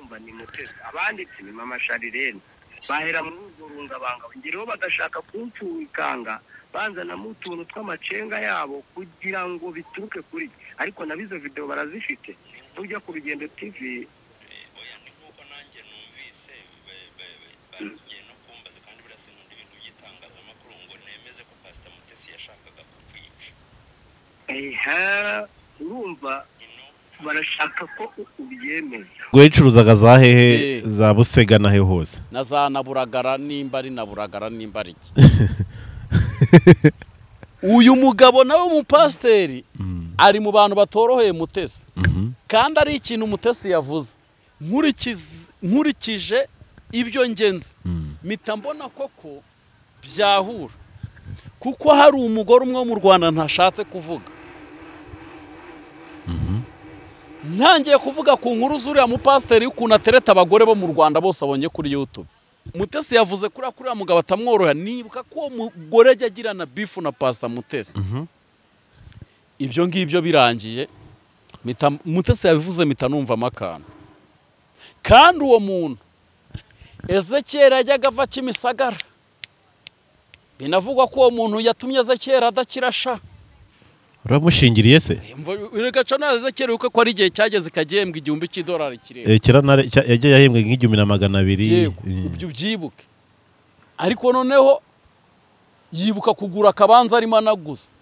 urumva ni Mutesi abanditse ni Mama Sharirene bahera mu rungabanga ngireho bagashaka kumfukanga banzana mu tuntu tw'amacenga yabo kugira ngo bituruke kuri ariko nabizo video barazifite ujya ku Rugendo TV oya ni nkuko nanjye numvise bagiye no kumbaza kandi burase n'undi bintu by'itangazamakuru ngo nemeze ko Pastor Mutesi yashakaga kukwica urumva barashaka ko ubyemeza gwecuruzaga za hehe za Busega na he hose na za Naburagara nimba ari Naburagara nimba ari iki uyu mugabo nawe umupasteri ari mu bantu batoroheye Mutesi kandi ari ikintu Mutesi yavuze nkurikije ibyo ngenzi mpita mbona koko byahura kuko hari umugore umwe mu Rwanda ntashatse kuvuga ntangiye kuvuga ku nkuru zuriya mupasteri ukuntu atereta abagore bo mu Rwanda bose abonye kuri YouTube Mutesi yavuze kuri kuriya mugabo atamworoha nibuka ko uwo mugore ajya agirana bifu na Pastor Mutesi ibyo ngibyo birangiye Mutesi yabivuze mpita numva amakana kandi uwo muntu Ezekiel yajyaga ava Kimisagara binavugwa ko uwo muntu yatumye Ezekiel adakirasha uramushingiriye se urega cana Ezekiel uko ko ari igihe cyageze kagembwa $1,000 kireba kiranare yagiye yahembwe $1,200 ibyo byibuke ariko noneho yibuka kugura akabanza arimo anaguza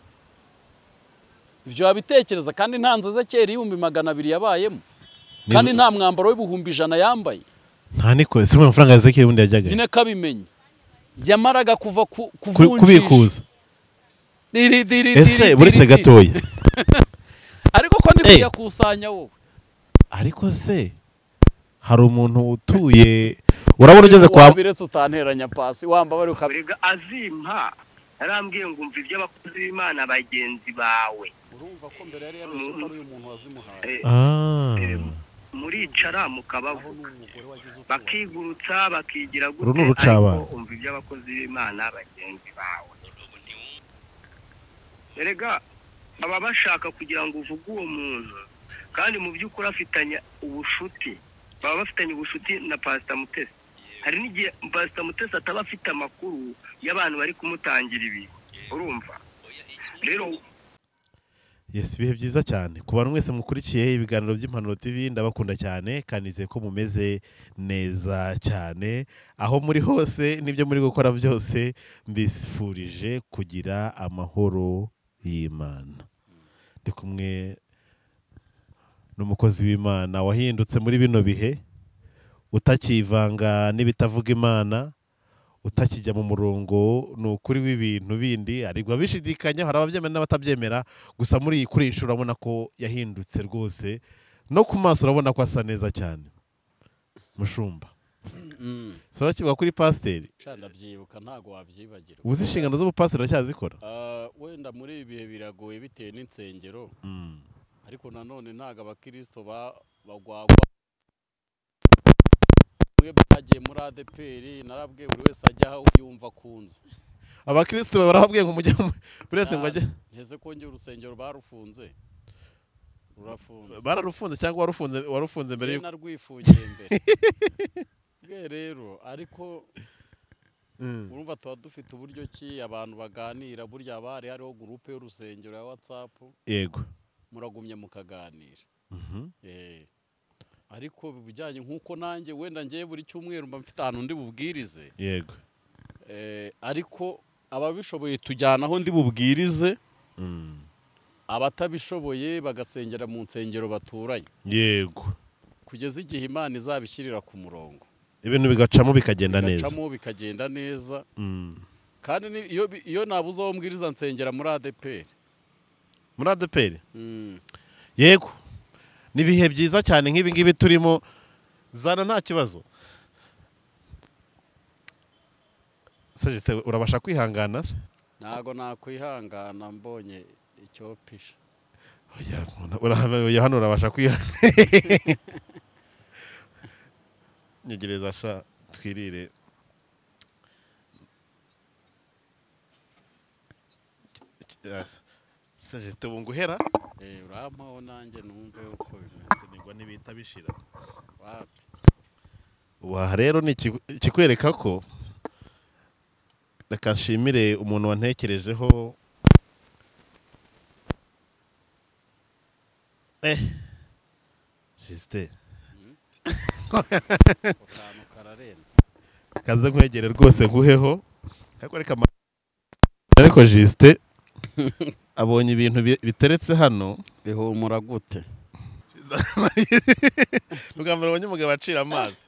ibyo abitekereza kandi ntanze Ezekiel $200 yabayemo kandi nta mwambaro w'1,100 yambaye nta niko se mu mafaranga Ezekiel undi yajyaga nyine kabimenye yamaraga kuva kubikuza ese buretse gatoya ariko ko ndi kuyakusanya wowe ariko se hari umuntu utuye urabona ugeze kwa biretse utanteranya pasi wamba bari ukabiriga azimpa yarambwiye ngo umva ibyo abakozi b'Imana bagenzi bawe urumva ko mbere yari yarashaka uyu muntu wazimuhaye muricara mukabavuga bakigurutsa bakigira gute umva ibyo abakozi b'Imana bagenzi bawe erega baba bashaka kugira ngo uvuge uwo muntu kandi mu by'ukuri afitanye ubushuti baba bafitanye ubushuti na Pastor Mutesi hari n'igihe Pastor Mutesi ataba afite amakuru y'abantu bari kumutangira ibi urumva rero yes bihe byiza cyane ku bantu mwese mukurikiye ibiganiro by'Impanuro TV ndabakunda cyane kanize ko mumeze neza cyane aho muri hose nibyo muri gukora byose mbisfurije kugira amahoro y'Imana ndi kumwe n'umukozi w'Imana wahindutse muri bino bihe utakivanga n'ibitavuga Imana utakijya mu murongo n'ukuri w'ibintu bindi aribwa bishidikanya hari ababyemera n'abatabyemera gusa muri kuri inshuro urabona ko yahindutse rwose no ku maso urabona ko asa neza cyane mushumba sora kivuga kuri pasiteri cyane byibuka ntago wabyibagirwa ubuze inshingano z'ubupasiteri aracyazikora wenda muri ibihe biragoye bitewe n'insengero ariko nanone ntago abakristo bagwagwa bagiye muri ADPR narabwiye buri wese ajya aho yumva kunze abakristo barabwiye ngo mujye burese ngo ajye heze ko nge urusengero barufunze rurafunze bararufunze cyangwa warufunze mbere y'uko narwifungiye mbere rero ariko urumva tuba dufite uburyo ki abantu baganira burya bari hariho groupe y'urusengero ya WhatsApp yego muragumye mukaganira ariko bijyanye nkuko nanjye wenda ngiye buri cyumweru mba mfite ahantu ndi bubwirize yego ariko ababishoboye tujyana aho ndi bubwirize abatabishoboye bagasengera mu nsengero baturanye yego kugeza igihe Imana izabishyirira ku murongo ibintu bigacamo bikagenda neza kandi iyo nabuze aho mbwiriza nsengera muri ADPR yego nibihe byiza cyane nk'ibi ngibi turimo zana nta kibazo se urabasha kwihangana se ntago nakwihangana mbonye icyo pisha hano urabasha kwihangana nyegereza sha twirire Sajeste bunguhera urampaho nanjye numve uko bimeze nigwa nibita bishira wapi Aha rero ni ikikwereka ko reka nshimire umuntu wantekerejeho Justin Utanu kararenze. kaze nkwegere rwose nguheho ariko Justin abonye ibintu biteretse hano Bihumura gute? Rugambira abonye umugabo acira amazi.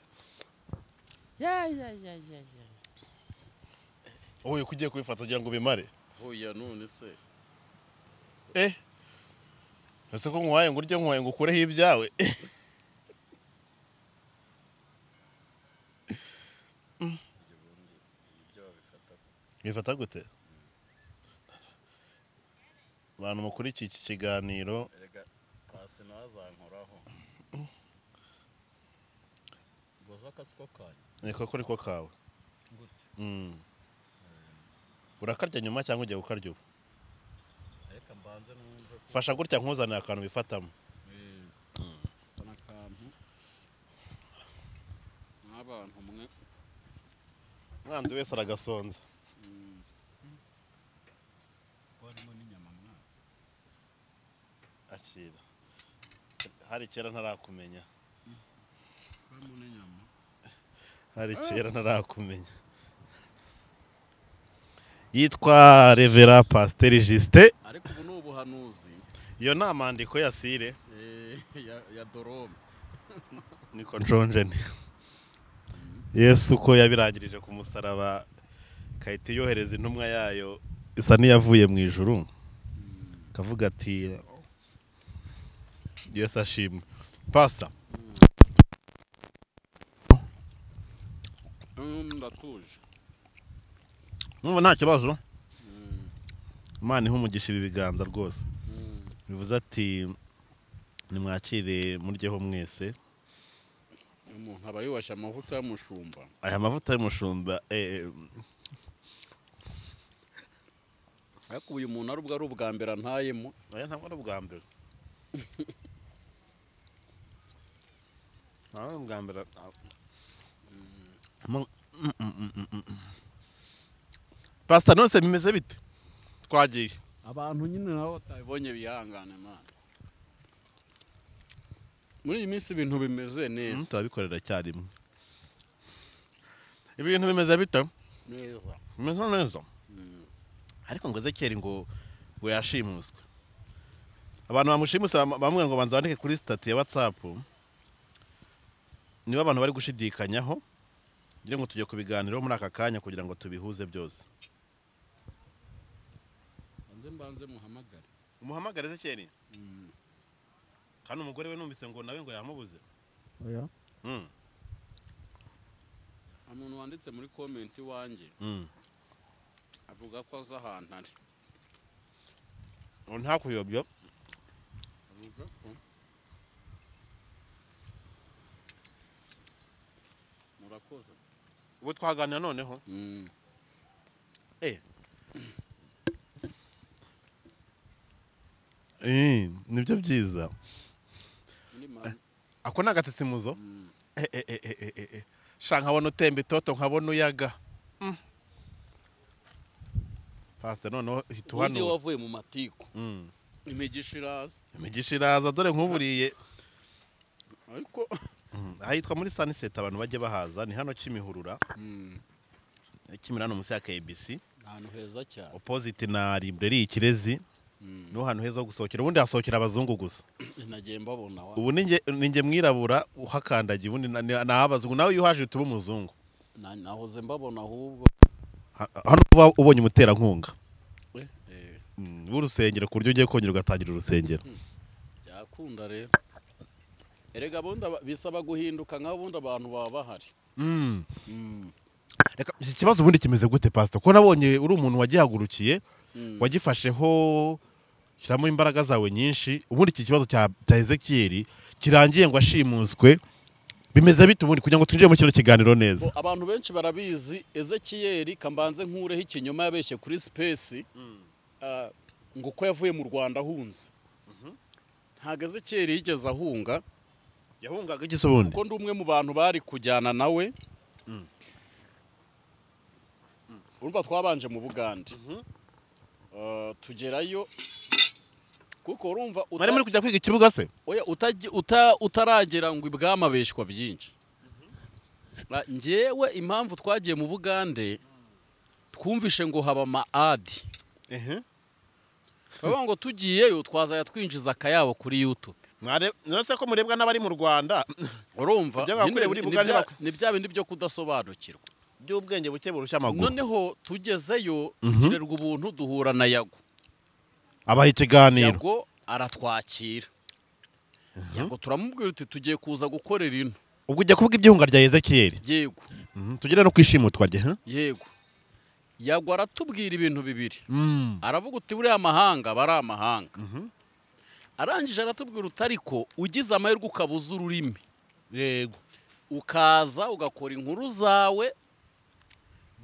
Ya. Oye kugiye kubifata kugira ngo bimare. Oya none se. Ese ko nkwaye ngo urye nkwaye ngo ukureho ibyawe. Bifata gute? Abantu mukuri iki kiganiro Erega pasi nazankoraho. Boza kasiko kanya. niko kuri ko kawe. Urakarya nyuma cyangwa ugiye gukarya ubu? Reka mbanze numve. Fasha gutya nkuzanira akantu bifatamo. Akantu. N'abantu mwe. Mwanzi wese aragasonza. Harimo n'inyama mwana. Akira. Hari kera ntarakumenya. Harimo n'inyama. Hari kera ntarakumenya. Yitwa Revera Pasteur Justin. Ariko ubu ni ubuhanuzi. Iyo ni amandiko ya Sire. Ya Dorome. Niko njonjene. Yesu ko yabirangirije ku musaraba kahita yohereza intumwa yayo isa niyavuye mu ijuru. Kavuga ati Yesu ashimwe. Pasta. Ndatuje. Numva nta kibazo. Imana ihumugisha ibi biganza rwose. Bivuze ati nimwakire muryeho mwese. Umuntu aba yuwasha amavuta y'umushumba. Aya mavuta y'umushumba Ariko uyu muntu ari ubwa mbere antayemo. aya ntabwo ari ubwa mbere. Ntabwo ubwa mbere. Pastor nose bimeze bite? Twagiye. Abantu nyine nabo batabibonye bihangane mana. Muri iyi minsi ibintu bimeze neza. Turabikorera cyarimwe. Ibintu bimeze bite? Neza. Bimeze neza. Ariko ngo Ezekiel ngo yashimuswe. Abantu bamushimuse bamwe ngo banza bandike kuri stat ya WhatsApp. Niba abantu bari gushidikanyaho ngira ngo tujye kubiganiraho muri aka kanya kugira ngo tubihuze byose. Mbanze muhamagare. Umuhamagare Ezekiel. Kandi umugore we numvise ngo nawe ngo yamubuze. Oya. Umuntu wanditse muri comment wanje. Avuga ko aza ahantu ari. Nta kuyobya. Avuga ko murakoze. Ubu twaganira noneho. Nibyo byiza. Ako nagatsitsimuzo. Sha nkabona utemba itoto nkabona uyaga. Pastor noneho hituhano. Undi wavuye mu matiko. Imigisha iraza dore nkuburiye. Ariko ahitwa muri Sunset abantu bajye bahaza ni hano Kimihurura. Kimirano musi ya KBC. Ahantu heza cyane. Opposite na librairie Ikirezi. No hano heza gusohokera ubundi hasohokera abazungu gusa. Nagiye mbabona wa. Ubu ninge mwirabura uhakandagiye ubundi n'abazungu nawe yuhaje tuba umuzungu. Nahoze mbabona ahubwo. Hano ubonye umutera nkunga. Urusengero ku buryo ugiye kongera ugatangira urusengero. Yakunda rero. Erega bunda bisaba guhinduka nk'abundi abantu baba bahari. Reka ikibazo ubundi kimeze gute Pastor? Ko nabonye uri umuntu wagihagurukiye, wagifasheho shyiramo imbaraga zawe nyinshi. Ubundi iki kibazo cya Ezekiel kirangiye ngo ashimuswe. Bimeze bite ubundi kugira ngo twinjire mu kino kiganiro neza? Abantu benshi barabizi Ezekiel kambanze nkureho ikinyoma yabeshye kuri Space. Ngo ko yavuye mu Rwanda ahunze. Ntago Ezekiel yigeze ahunga. yahungaga iki se ubundi kuko ndi umwe mu bantu bari kujyana nawe urumva twabanje mu Bugande tugerayo kuko urumva mwari muri kujya kwiga ikibuga se oya utaragera ngo ibwamabeshwa byinshi njyewe impamvu twagiye mu Bugande twumvishe ngo haba maadi bavuga ngo tugiyeyo twazaya twinjiza akayabo kuri YouTube nose ko murebwa n'abari mu Rwanda urumva ni bya bindi byo kudasobanukirwa by'ubwenge buke burushya amaguru noneho tugezeyo tugirirwa ubuntu duhura na Yago abaha ikiganiro Yago aratwakira Yago turamubwira uti tugiye kuza gukorera ino ubwo ujya kuvuga ibyihunga rya Ezekiyeli yego tugire no kwishimutwa rye yego Yago aratubwira ibintu bibiri aravuga uti buriya amahanga bari amahanga arangije aratubwira utariko ugize amahirwe ukabuza ururimi yego ukaza ugakora inkuru zawe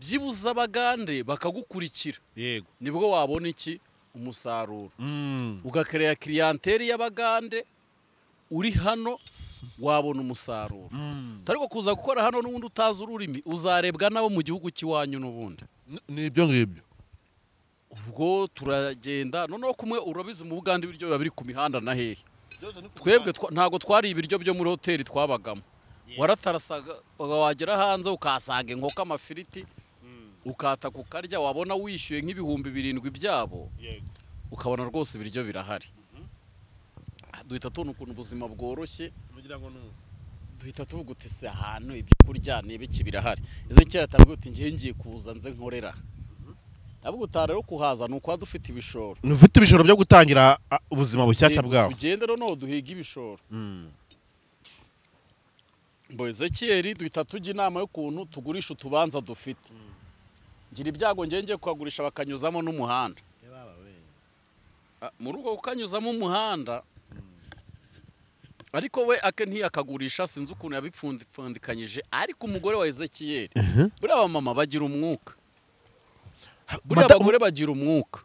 byibuza Abagande bakagukurikira yego nibwo wabona iki umusaruro ugakereya clientele y'Abagande uri hano wabona umusaruro tariko kuza gukora hano n'ubundi utazi ururimi uzarebwa nabo mu gihugu cy'iwanyu n'ubundi nibyo ngibyo ubwo turagenda noneho kumwe urabizi mu Bugande ibiryo biba biri ku mihanda na hehe twebwe ntago twari ibiryo byo muri hoteli twabagamo waratarasaga wagera hanze ukasaga inkoko amafiriti ukata kukarya wabona wishyuye nk'ibihumbi 7 byabo ukabona rwose ibiryo birahari duhita tubona ukuntu ubuzima bworoshye duhita tuvuga uti se ahantu ibyo kurya n'ibiki birahari Ezekiyeli atabwo uti ngiye kuza nze nkorera ntabwo utarero kuhaza nuko dufite ibishoro ufite ibishoro byo gutangira ubuzima bushyashya bwawe tugende no duhiga ibishoro bo Ezekiyeli duhita tujya inama y'ukuntu tugurisha utubanza dufite ngira ibyago ngiye kukagurisha bakanyuzamo n'umuhanda mu rugo ukanyuzamo umuhanda ariko we ake ntiyakagurisha sinzi ukuntu yabipfundikanyije ariko umugore wa Ezekiyeli buriya abamama bagira umwuka buriya abagore bagira umwuka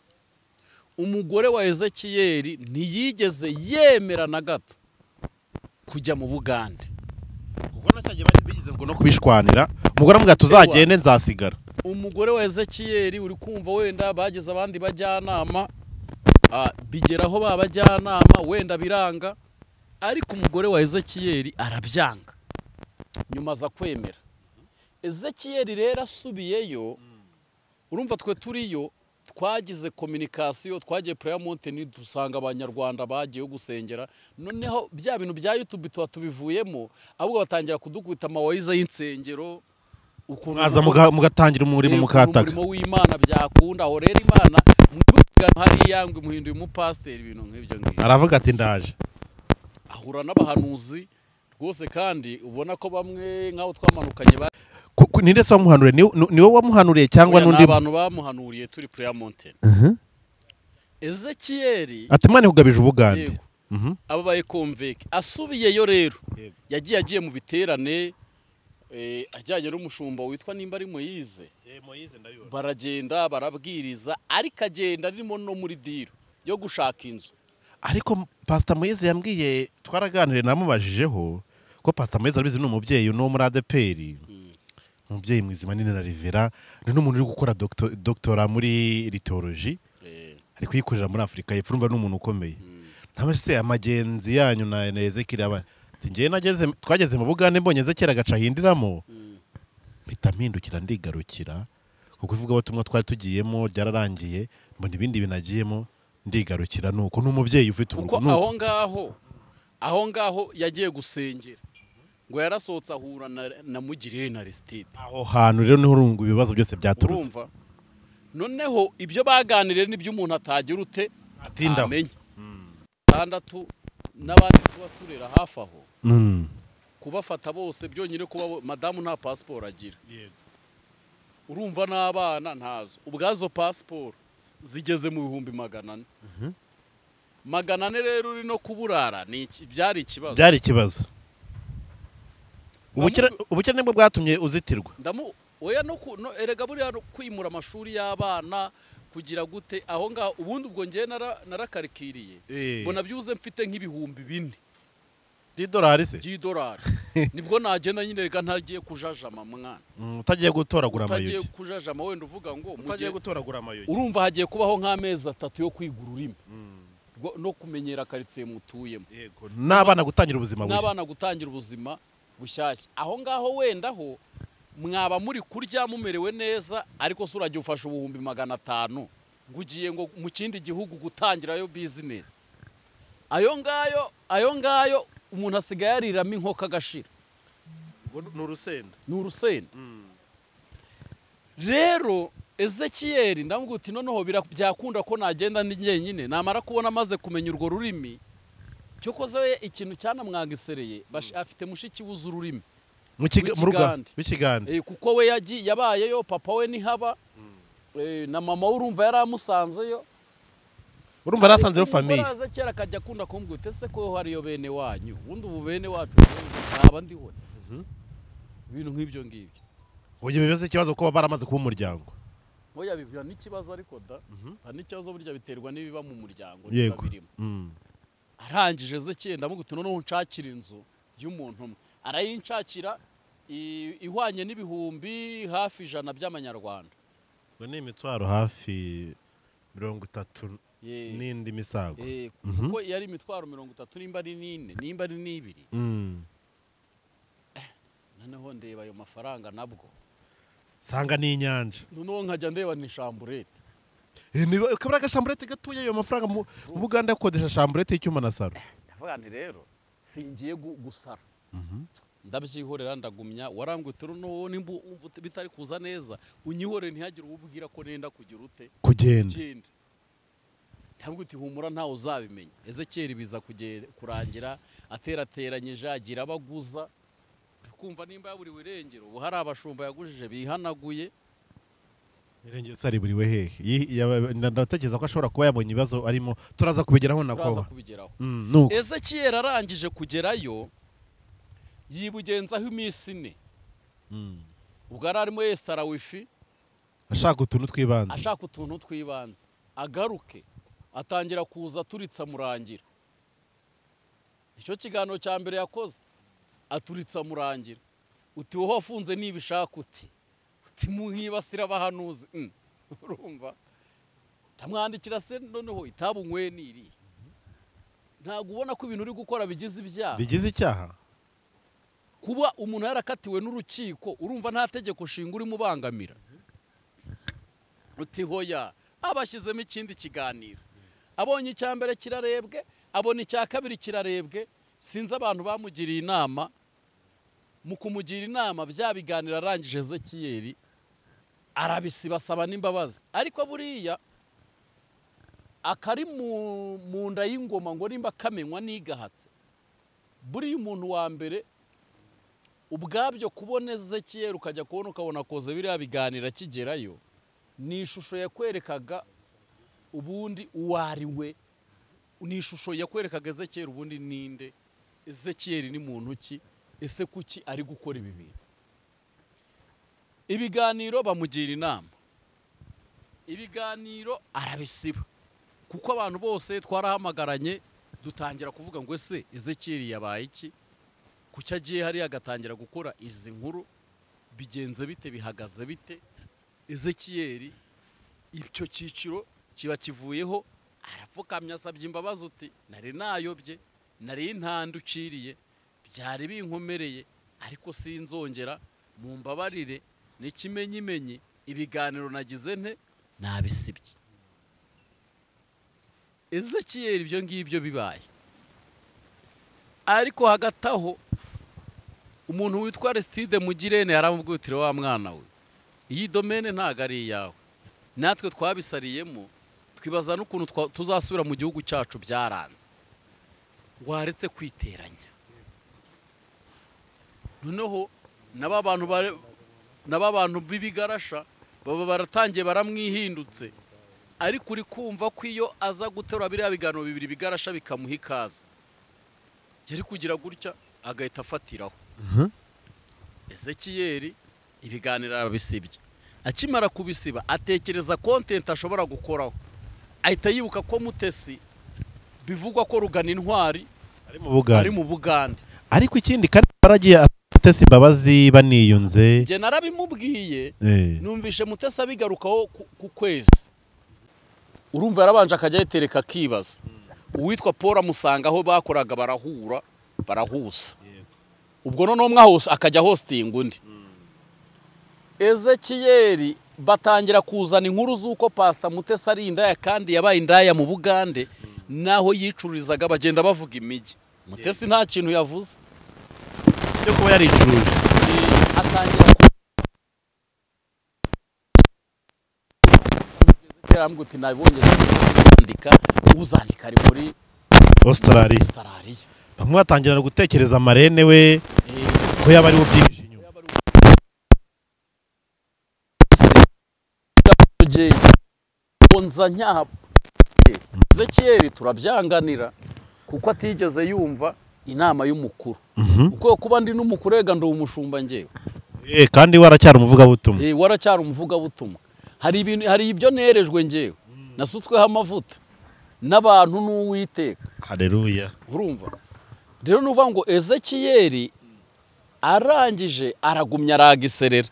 umugore wa Ezekiyeli ntiyigeze yemera na gato kujya mu Bugande ubona cyaje bari bigize ngo no kubishwanira umugore amubwira tuzagende nzasigara umugore wa Ezekiyeli uri kumva wenda bageze abandi bajyanama bigeraho babajyanama wenda biranga ariko umugore wa Ezekiyeli arabyanga nyuma za kwemera Ezekiyeli rero asubiyeyo urumva twe turiyo twagize communication twagiye Prayer Mountain dusanga abanyarwanda bagiye gusengera noneho bya bintu bya YouTube tubivuyemo ahubwo batangira kudukubita amawayiza y'insengero ukuntu mugatangira umurimo mukataga umurimo w'Imana byakunda aho rero Imana mwibugana hari yangwe muhinduye umupasiteri ibintu nk'ibyo ngibyo aravuga ati ndaje ahura n'abahanuzi rwose kandi ubona ko bamwe nk'aho twamanukanye ninde se wamuhanuriye ni wowe wamuhanuriye cyangwa n'undi abantu bamuhanuriye turi Prayer Mountain Ezekiyeli ati Imana ihugabije Ubugande ababaye konveke asubiyeyo rero yagiye mu biterane ajyanye n'umushumba witwa nimba ari Moyize baragenda barabwiriza ariko agenda arimo no muri diro yo gushaka inzu ariko Pastor Moyize yambwiye twaraganire namubajijeho ko Pastor Moyize abizi n'umubyeyi no muri ADPR umubyeyi mwizima nini na Rivera ni n'umuntu uri gukora doctora muri litology ari kuyikorera muri Afrika y'Epfo urumva n'umuntu ukomeye ntabase amagenzi yanyu na Ezekiyeli aba ngiye nageze twageze mu Bugande mbonye Ezekiyeli agaca hindiramo mpita mpindukira ndigarukira kuko ivuga batumwa twari tugiyemo ryararangiye mbona ibindi binagiyemo ndigarukira nuko n'umubyeyi ufite urugo aho ngaho yagiye gusengera ngo yarasohotse ahura na Mugire na Aristide aho hantu rero niho urungu ibibazo byose byaturutse urumva noneho ibyo baganiriye n'ibyo umuntu atagira ute amenye tandatu n'abandi tuba turera hafi aho kubafata bose byonyine kuba madamu nta passport agira urumva n'abana ntazo ubwazo passport zigeze mu 400 400 rero uri no kuburara ni byari ikibazo ubukene bwo bwatumye uzitirwa oya no erega buriya kwimura amashuri y'abana kugira gute aho ngaho ubundi ubwo ngiye narakarikiriye mbona byuze mfite nk'ibihumbi 4 $10 se $10 nibwo nagenda nyine reka ntagiye kujajama mwana utagiye gutoragura utagiye amayogi kujajama wenda uvuga ngo utagiye gutoragura amayogi urumva hagiye kubaho nk'amezi 3 yo kwiga ururimi no kumenyera karitsiye mutuyemo yego n'abana gutangira ubuzima bushya n'abana gutangira ubuzima bushyashya aho ngaho wenda ho mwaba muri kurya mumerewe neza ariko se urajya ufasha ubuhumbi 500 ngo ugiye ngo mu kindi gihugu gutangirayo business ayo ngayo umuntu asigaye yariramo inkoko agashira ni urusenda rero Ezekiyeli ndamubwira uti noneho byakunda ko nagenda ndi njyenyine namara kubona maze kumenya urwo rurimi cyo koze ikintu cyanamwagisereye afite mushiki wuzu ururimi mu Ruganda w'Ikigande kuko we yabayeyo papa we ni haba na mama urumva yaramusanzeyo urumva rasanzeyo famille uraza kera kajya kunda kumbwira utese ko hariyo bene wanyu ubundi ubu bene wacu aba ndiho ibintu nk'ibyo ngibyo oye bibaze ikibazo ko baramaze kuba umuryango oya bivya n'ikibazo ariko da n'ikibazo burya biterwa n'ibiba mu muryango birimo arangije Ezekiyeli ndamugutuna no nshakira inzu y'umuntu umwe arayinshakira ihwanye n'ibihumbi hafi 100 by'amanyarwanda ngo ni imitwaro hafi 30 n'indi misago kuko yari imitwaro 30 nimba ari 4 nimba ari 2 noneho ndeba ayo mafaranga nabwo sanga ni inyanja noneho nkajya ndeba ni shamburete niba kabura gashamburete gatuye ayo mafaranga mu Buganda yakodesha shamburete y'icyuma na saro ndavuga nti rero singiye gusara ndabyihorera ndagumya warangutira no nimba bitari kuza neza unyihore ntihagire ububwira ko nenda kugira ute kugenda ntabwo uti humura ntawe uzabimenya Ezekiyeli biza kurangira aterateranyije agira abaguza kumva nimba yaburiwe irengero ubu hari abashumba yagujije bihanaguye irengero sari buriwe hehe ndatekereza ko ashobora kuba yabonye ibibazo arimo turaza kubigeraho nako Ezekiyeli arangije kugerayo yibugenzaho iminsi 4 ubwo arimo yesitara wifi ashaka utuntu twibanze agaruke atangira kuza turitsa murangira icyo kiganiro cya mbere yakoze aturitsa murangira uti wowe wafunze nibishaka uti muhibasira abahanuzi urumva tamwandikira se noneho itabunywe niri ntago ubona ko ibintu uri gukora bigize icyaha kuba umuntu yarakatiwe n'urukiko urumva nta tegeko shinga uri mubangamira uti hoya abashyizemo ikindi kiganiro abonye icya mbere kirarebwe abona icya kabiri kirarebwe sinzi abantu bamugiriye inama mu kumugira inama bya biganiro arangije Ezekiyeli arabisibasaba n'imbabazi ariko buriya akari mu nda y'ingoma ngo nimba kamenywa n'igahatse buriya umuntu wa mbere ubwabyo kubona Ezekiyeli ukajya kubona ukabona koze biriya biganiro akigerayo ni ishusho yakwerekaga ubundi uwariwe ni ishusho yakwerekaga Ezekiyeli ubundi ninde Ezekiyeli ni muntu ki ese kuki ari gukora ibi bintu ibiganiro bamugira inama ibiganiro arabisiba kuko abantu bose twarahamagaranye dutangira kuvuga ngo ese Ezekiyeli yabaye iki kuki agiye hari agatangira gukora izi nkuru bigenze bite bihagaze bite Ezekiyeli icyo cyiciro kiba kivuyeho arapfukamye asabye imbabazi uti nari nayobye nari ntanduciriye byari binkomereye ariko sinzongera mu mbabarire n'ikimenyimenyi ibiganiro nagize nte nabisibye Ezekiyeli ibyo ngibyo bibaye ariko hagataho umuntu witwa Aristide Mugirene yaramubwitira wa mwana we iyi domaine ntago ari iyawe natwe twabisariyemo twibaza n'ukuntu tuzasubira mu gihugu cyacu byaranze waretse kwiteranya noneho n'abantu bibigarasha baba baratangiye baramwihindutse ariko uri kumva ko iyo aza guterura biriya biganiro bibiri bigarasha bikamuha ikaze yari kugira gutya agahita afatiraho Ezekiyeli ibiganiro arabisibye akimara kubisiba atekereza content ashobora gukoraho ahita yibuka ko Mutesi bivugwa ko Rugana Intwari ari mu Bugande. ariko ikindi kandi baragiye Mutesi imbabazi baniyunze. Nje narabimubwiye numvishe Mutesi abigarukaho ku kwezi. Urumva yarabanje akajya yetereka kibaza. Uwitwa Paul amusanga aho bakoraga barahusa. Ubwo none umwe hose akajya hosting undi. Ezekiel batangira kuzana inkuru z'uko Pastor Mutesi ari indaya kandi yabaye indaya mu Bugande naho yicururizaga bagenda bavuga imijyi. Mutesi nta kintu yavuze cyo kuba yaricuruje. Atangira kuramguti nabonye kwandika uzandika ari muri Australia. Bamwe batangira gutekereza Marene we ko yaba ari ubyihishe inyuma. Onza nyaha Ezekiel turabyanganira kuko atigeze yumva inama y'umukuru. Uko kuba ndi n'umukuru ega ndo umushumba ngewe. Kandi waracyari umuvuga butumwa. Waracyari umuvuga butumwa. Hari ibyo nerejwe ngewe. Nasutsweho amavuta n'abantu n'Uwiteka. Haleluya. Urumva? Rero nuvuga ngo Ezekiel arangije aragumya aragiserera.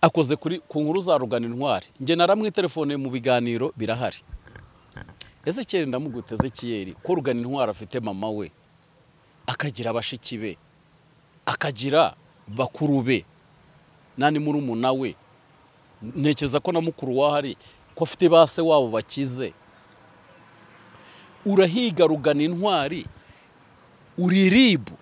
Akoze ku nkuru za Rugana Intwari. Nge naramwe telefone mu biganiro birahari. Ezekiel ndamugute Ezekiel ko Rugana Intwari afite mama we. Akagira abashiki be. Akagira bakuru be. Nani muri umuna we. Nekeza ko na mukuru wahari ko afite base wabo bakize. Urahiga Rugana Intwari uriribu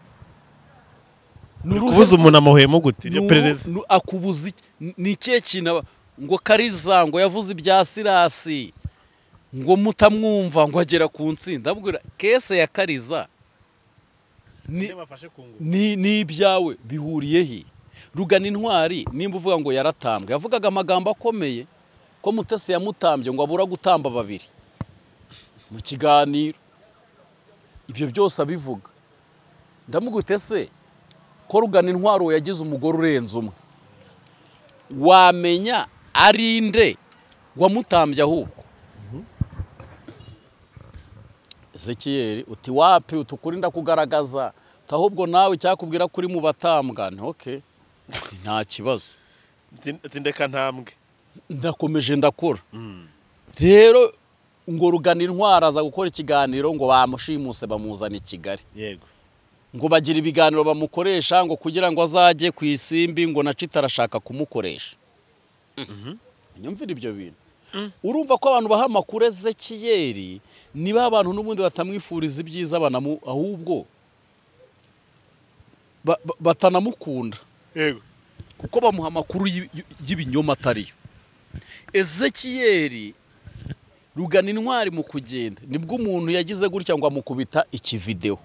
nukubuza umuntu amuhemo gute iryo perereza akubuza n'ikihe kintu ngo Kariza ngo yavuze ibya Sirasi ngo mutamwumva ngo agera ku ntsinda abwira kese ya Kariza ni ibyawe bihuriye he? Rugana Intwari nimba uvuga ngo yaratambwe yavugaga amagambo akomeye ko Mutesi yamutambye ngo abura gutamba babiri mu kiganiro ibyo byose abivuga. Ndamugute se ko Rugana Intwari yagize umugore urenze umwe wamenya arinde wamutambye ahubwo. Ezekiel uti wapi utukurinda kugaragaza tahubwo nawe cyakubwira kuri mu batambwa. Okay, nta kibazo ndeka ntambwe ndakomeje ndakora. Rero ngo Rugana Intwari aza gukora ikiganiro ngo bamushimuse bamuzana i Kigali. Yego. Ngo bagira ibiganiro bamukoresha ngo kugira ngo azajye ku isimbi ngo nacita arashaka kumukoresha. Nyumvira ibyo bintu. Urumva ko abantu baha amakuru Ezekiel niba abantu n'ubundi batamwifuriza ibyiza banamu ahubwo batanamukunda. Yego. Kuko bamuha amakuru y'ibinyoma atariyo. Ezekiel Rugana Intwari mu kugenda nibwo umuntu yagize gutya ngo amukubita iki video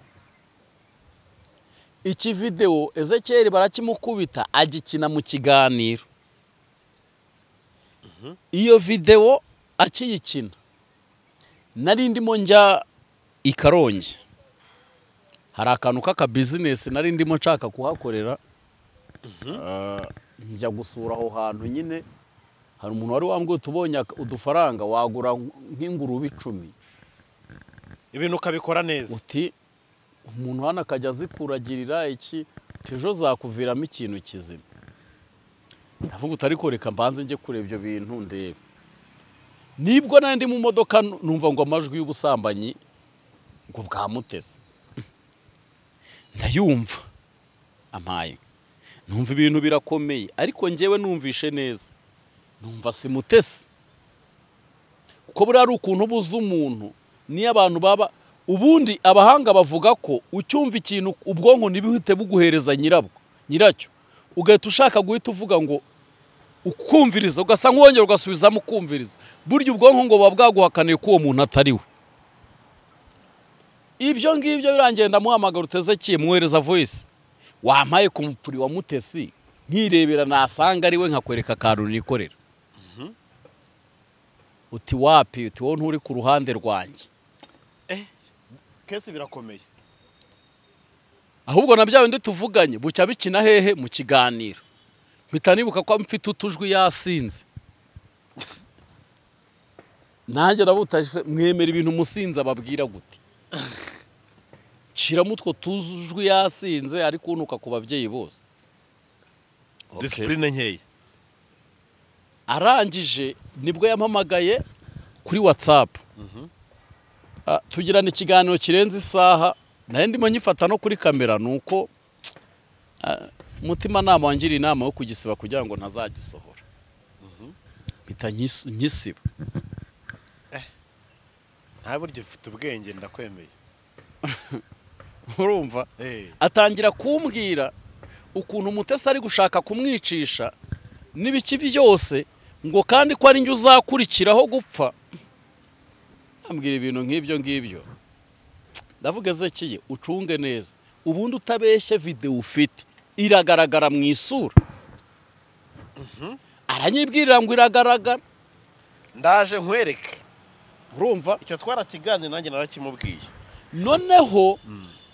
Ezekiel barakimukubita agikina mu kiganiro. Iyo video akiyikina nari ndimo njya i Karongi hari akantu k'aka business nari ndimo nshaka kuhakorera. Njya gusura aho hantu nyine hari umuntu wari wambwiye tubonye udufaranga wagura nk'ingurube 10 ibintu ukabikora neza. Uti umuntu hano akajya zikuragirira iki tejo zakuviramo ikintu kizima. Ndavuga utari koreka mbanze nje kureba ibyo bintu ndebe. Nibwo nandi mu modoka numva ngo amajwi y'ubusambanyi ngo bwa Mutesi. Ndayumva amaye. Numva ibintu birakomeye ariko ngewe numvishe neza. Numva si Mutesi. Uko buri ari ukuntu buza umuntu ni abantu baba ubundi abahanga bavuga ko ucyumva ikintu ubwonko nibihite buguhereza nyiracyo ugahita ushaka guhita uvuga ngo ukumviriza ugasa nk'wongera ugasubizamo ukumviriza burya ubwonko ngo babwaguhakaniye ko uwo muntu atari we. Ibyo ngibyo birangiye ndamuhamagara uteze muhereza voice wampaye ku mupuri wa Mutesi nkirebera nasanga ari we nkakwereka akantu nikorera. Uti wapi uti wowe nturi ku ruhande rwanjye. Kese birakomeye. Ahubwo nabyawe ndi tuvuganye bucya bikina hehe mu kiganiro. Mpita nibuka ko mfite utujwi yasinze. Nanjye nabuta mwemera ibintu musinza babwira gute. aciramo utwo tujwi yasinze ari kunuka ku babyeyi bose. disipurine nkeya. Arangije nibwo yampamagaye kuri WhatsApp. Tugirana ikiganiro kirenze isaha, naye ndimo nyifata no kuri kamera, nuko mutima nama wangira inama yo kugisiba kugira ngo ntazagisohora. Bita nyisiba. Nta buryo ufite ubwenge ndakwemeye. Urumva? Atangira kumbwira ukuntu Mutesi ari gushaka kumwicisha n'ibiki byose, ngo kandi ko ari njye uzakurikiraho gupfa. Ambwira ibintu nk'ibyo ngibyo. Ndavuga Ezekiye ucunge neza, ubundi utabeshye video ufite iragaragara mu isura. Aranyibwirira ngo iragaragara. Ndaje nkwereke. Urumva? Icyo twarakiganira nanjye narakimubwiye. Noneho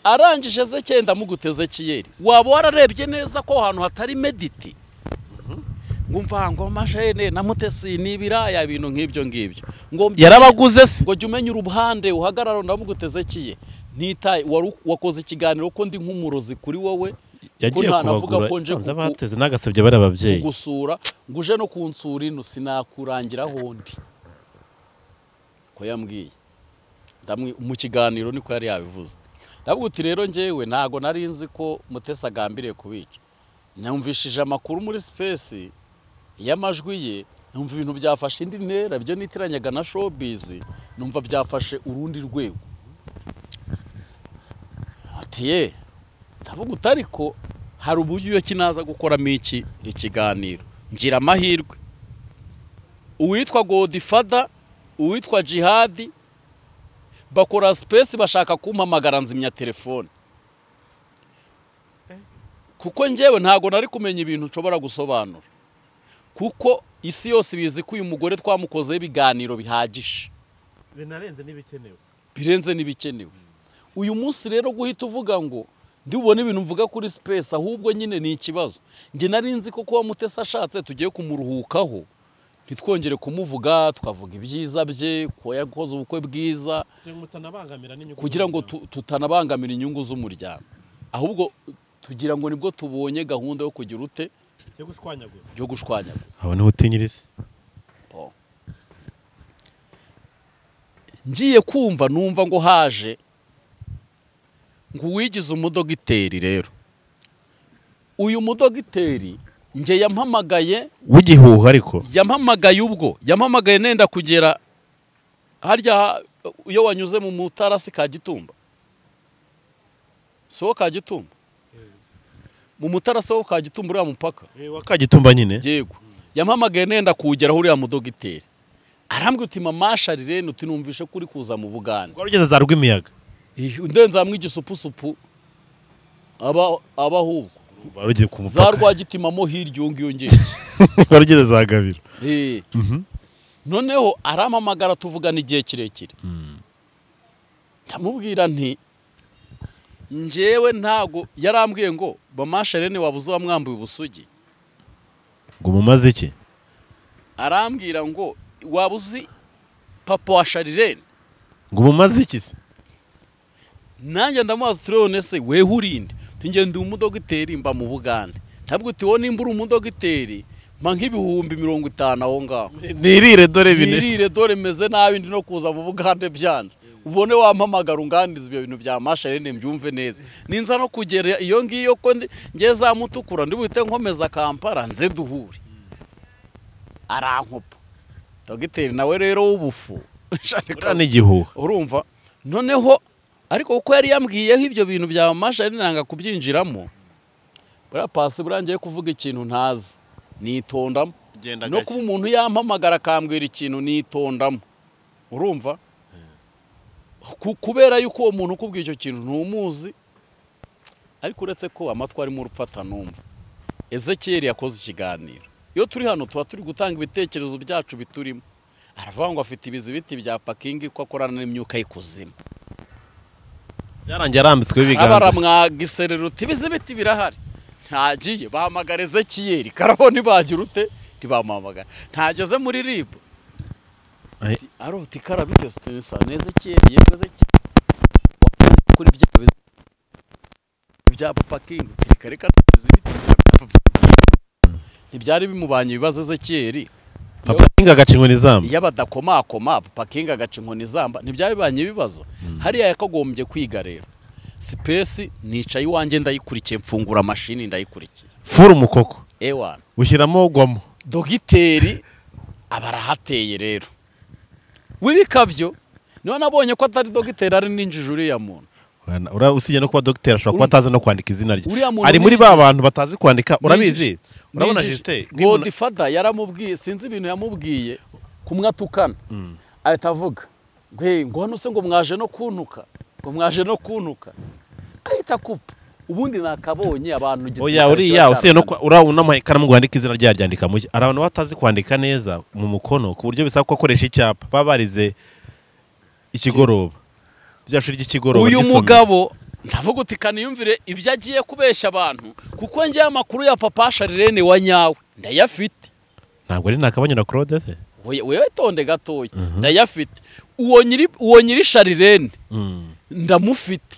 arangije Ezekiye ndamuguteze Kiyeri, waba wararebye neza ko ahantu hatari mediti? Ngumva ngo mashene na Mutesi nibiraya ibintu nk'ibyo ngibyo. Ngo Yarabaguze se. Ngo jya umenya uruhande uhagarara ndamuguteze Kiye. Nitaye wakoze ikiganiro ko ndi nk'umurozi kuri wowe. Yagiye kubagura ko nje bateze nagasebye bari ababyeyi. Gusura ngo uje no kunsura ino sinakurangira hondi. Ko yambwiye. Mu kiganiro niko yari yabivuze. Ndavuga uti rero njyewe ntago nari nzi ko Mutesi agambiriye kubica. Namvishije amakuru muri space y'amajwi ye, numva ibintu byafashe indi ntera, byo nitiranyaga na showbiz, numva byafashe urundi rwego. Ati ndavuga utariko hari uburyo kinaza gukoramo ikiganiro. Ngira amahirwe. Uwitwa Godfather, uwitwa Jihad bakora space bashaka kumpamagara nzimya telefone. Kuko njyewe ntago nari kumenya ibintu nshobora gusobanura. Kuko isi yose bizi ko uyu mugore twamukozeho ibiganiro bihagije. Birenze n'ibikenewe. Uyu munsi rero guhita uvuga ngo ndibone ibintu mvuga kuri space, ahubwo nyine ni ikibazo. Nge nari nzi ko kuba Mutesi ashatse tugiye kumuruhukaho, ntitwongere kumuvuga, tukavuga ibyiza bye, ko yakoze ubukwe bwiza, kugira ngo tutanabangamira inyungu z'umuryango. Ahubwo tugira ngo nibwo tubonye gahunda yo kugira ute yo gushwanyaguza. Aho niho utinyirize. Ngiye kumva numva ngo haje ngo wigize umudogiteri rero. Uyu mudogiteri nge yampamagaye w'igihuha, ariko yampamagaye ubwo yampamagaye nenda kugera harya iyo wanyuze mu mutarasi ka Gitumba. So ka Gitumba. Mu mutarasi wo ka Gitumba uriya mupaka. Wa ka Gitumba nyine. Yego. Yampamagaye nenda kugera uriya mudogiteri. Arambwira uti mama Sharirene uti numvishe kuri kuza mu Buganda. Wari ugeze za Rwimiyaga. Ndenza mw'igisupusupu abahubwo. Wari ugiye ku mupaka. Za Rwagitima mo hiryo ngiyo ngiye. Wari ugeze za Gabiro. Noneho arampamagara tuvugana igihe kirekire. Ndamubwira nti njyewe ntago yarambwiye ngo mama Sharirene wabuze wamwambuye ubusugi. Ngo mumaze iki? Arambwira ngo wabuzi papa wa Sharirene. Ngo mumaze iki se? Nanjye ndamubaza turone se we hurinde. Tunge ndi umudogiteri mba mu Buganda. Ntabwo uti wo nimba uri umudogiteri mpa nk'ibihumbi 50 aho ngaho. Nirire dore bine. Nirire dore meze nabi ndi no kuza mu Buganda byanze. Ubone wampamagara ungandiza ibyo bintu bya Masharene mbyumve neza. Ninza no kugera iyo ngiyo ko ngeza mutukura ndi buhite nkomeza Kampala nze duhure. Arankopa. Dogiteri nawe rero w'ubufu. Shaka n'igihuha. Urumva? Noneho ariko uko yari yambwiyeho ibyo bintu bya Masharene nanga kubyinjiramo. Bura pasi burangiye kuvuga ikintu ntazi. Nitondamo. No kuba umuntu yampamagara akambwira ikintu nitondamo. Urumva? Kubera yuko uwo muntu ukubwiye icyo kintu ntumuzi, ariko uretse ko amatwi ari mu rupfata numva. Ezekiel yakoze ikiganiro. Iyo turi hano tuba turi gutanga ibitekerezo byacu biturimo. Aravuga ngo afite ibizibiti bya parking ko akorana n'imyuka y'ikuzimu. Byarangiye arambitswe ibiganza. Abaramwagiserera uti ibizibiti birahari. Ntagiye bahamagara Ezekiel karaboni bagira ute ntibamamagara. Ntageze muri RIB. Aroti karabite Ezekiel yegeze kuri bya ibya Papa King reka ntibyari bimubanye ibibazo Ezekiel Papa King agaca inkoni zamba iyo badakomakoma Papa King agaca inkoni zamba ntibyabibanye ibibazo hariya yakagombye kwiga rero Space nicaye iwanjye ndayikurikiye mfungura mashini ndayikurikiye furu umukoko ewana ushyiramo gwamo dogiteri abarahateye rero wibikabyo niba nabonye ko atari dogiteri ari n'injiji uriya muntu usibye no kuba dogiteri ashobora kuba atazi no kwandika izina rye Uriya muntu ari muri ni- ba bantu batazi kwandika urabizi urabona Justin Godfather yaramubwiye sinzi ibintu yamubwiye kumwatukana ahita avuga ngo hano se ngo mwaje no kuntuka ngo mwaje no kuntuka ahita kupa ubundi nakabonye abantu oya uriya usibye no urabona ikaramu kwandika izina rye ryandika mu ari abantu batazi kwandika neza mu mukono ku buryo bisaba ko akoresha icyapa baba barize ikigoroba byashuri ry'ikigoroba uyu mugabo ndavuga uti kaniyumvire ibyo agiye kubeshya abantu kuko njye amakuru ya Papa Sharirene wa nyawe ndayafite ntabwo ari nakabanyura Claude se wewe tonde gatoya ndayafite uwo nyiri Sharirene ndamufite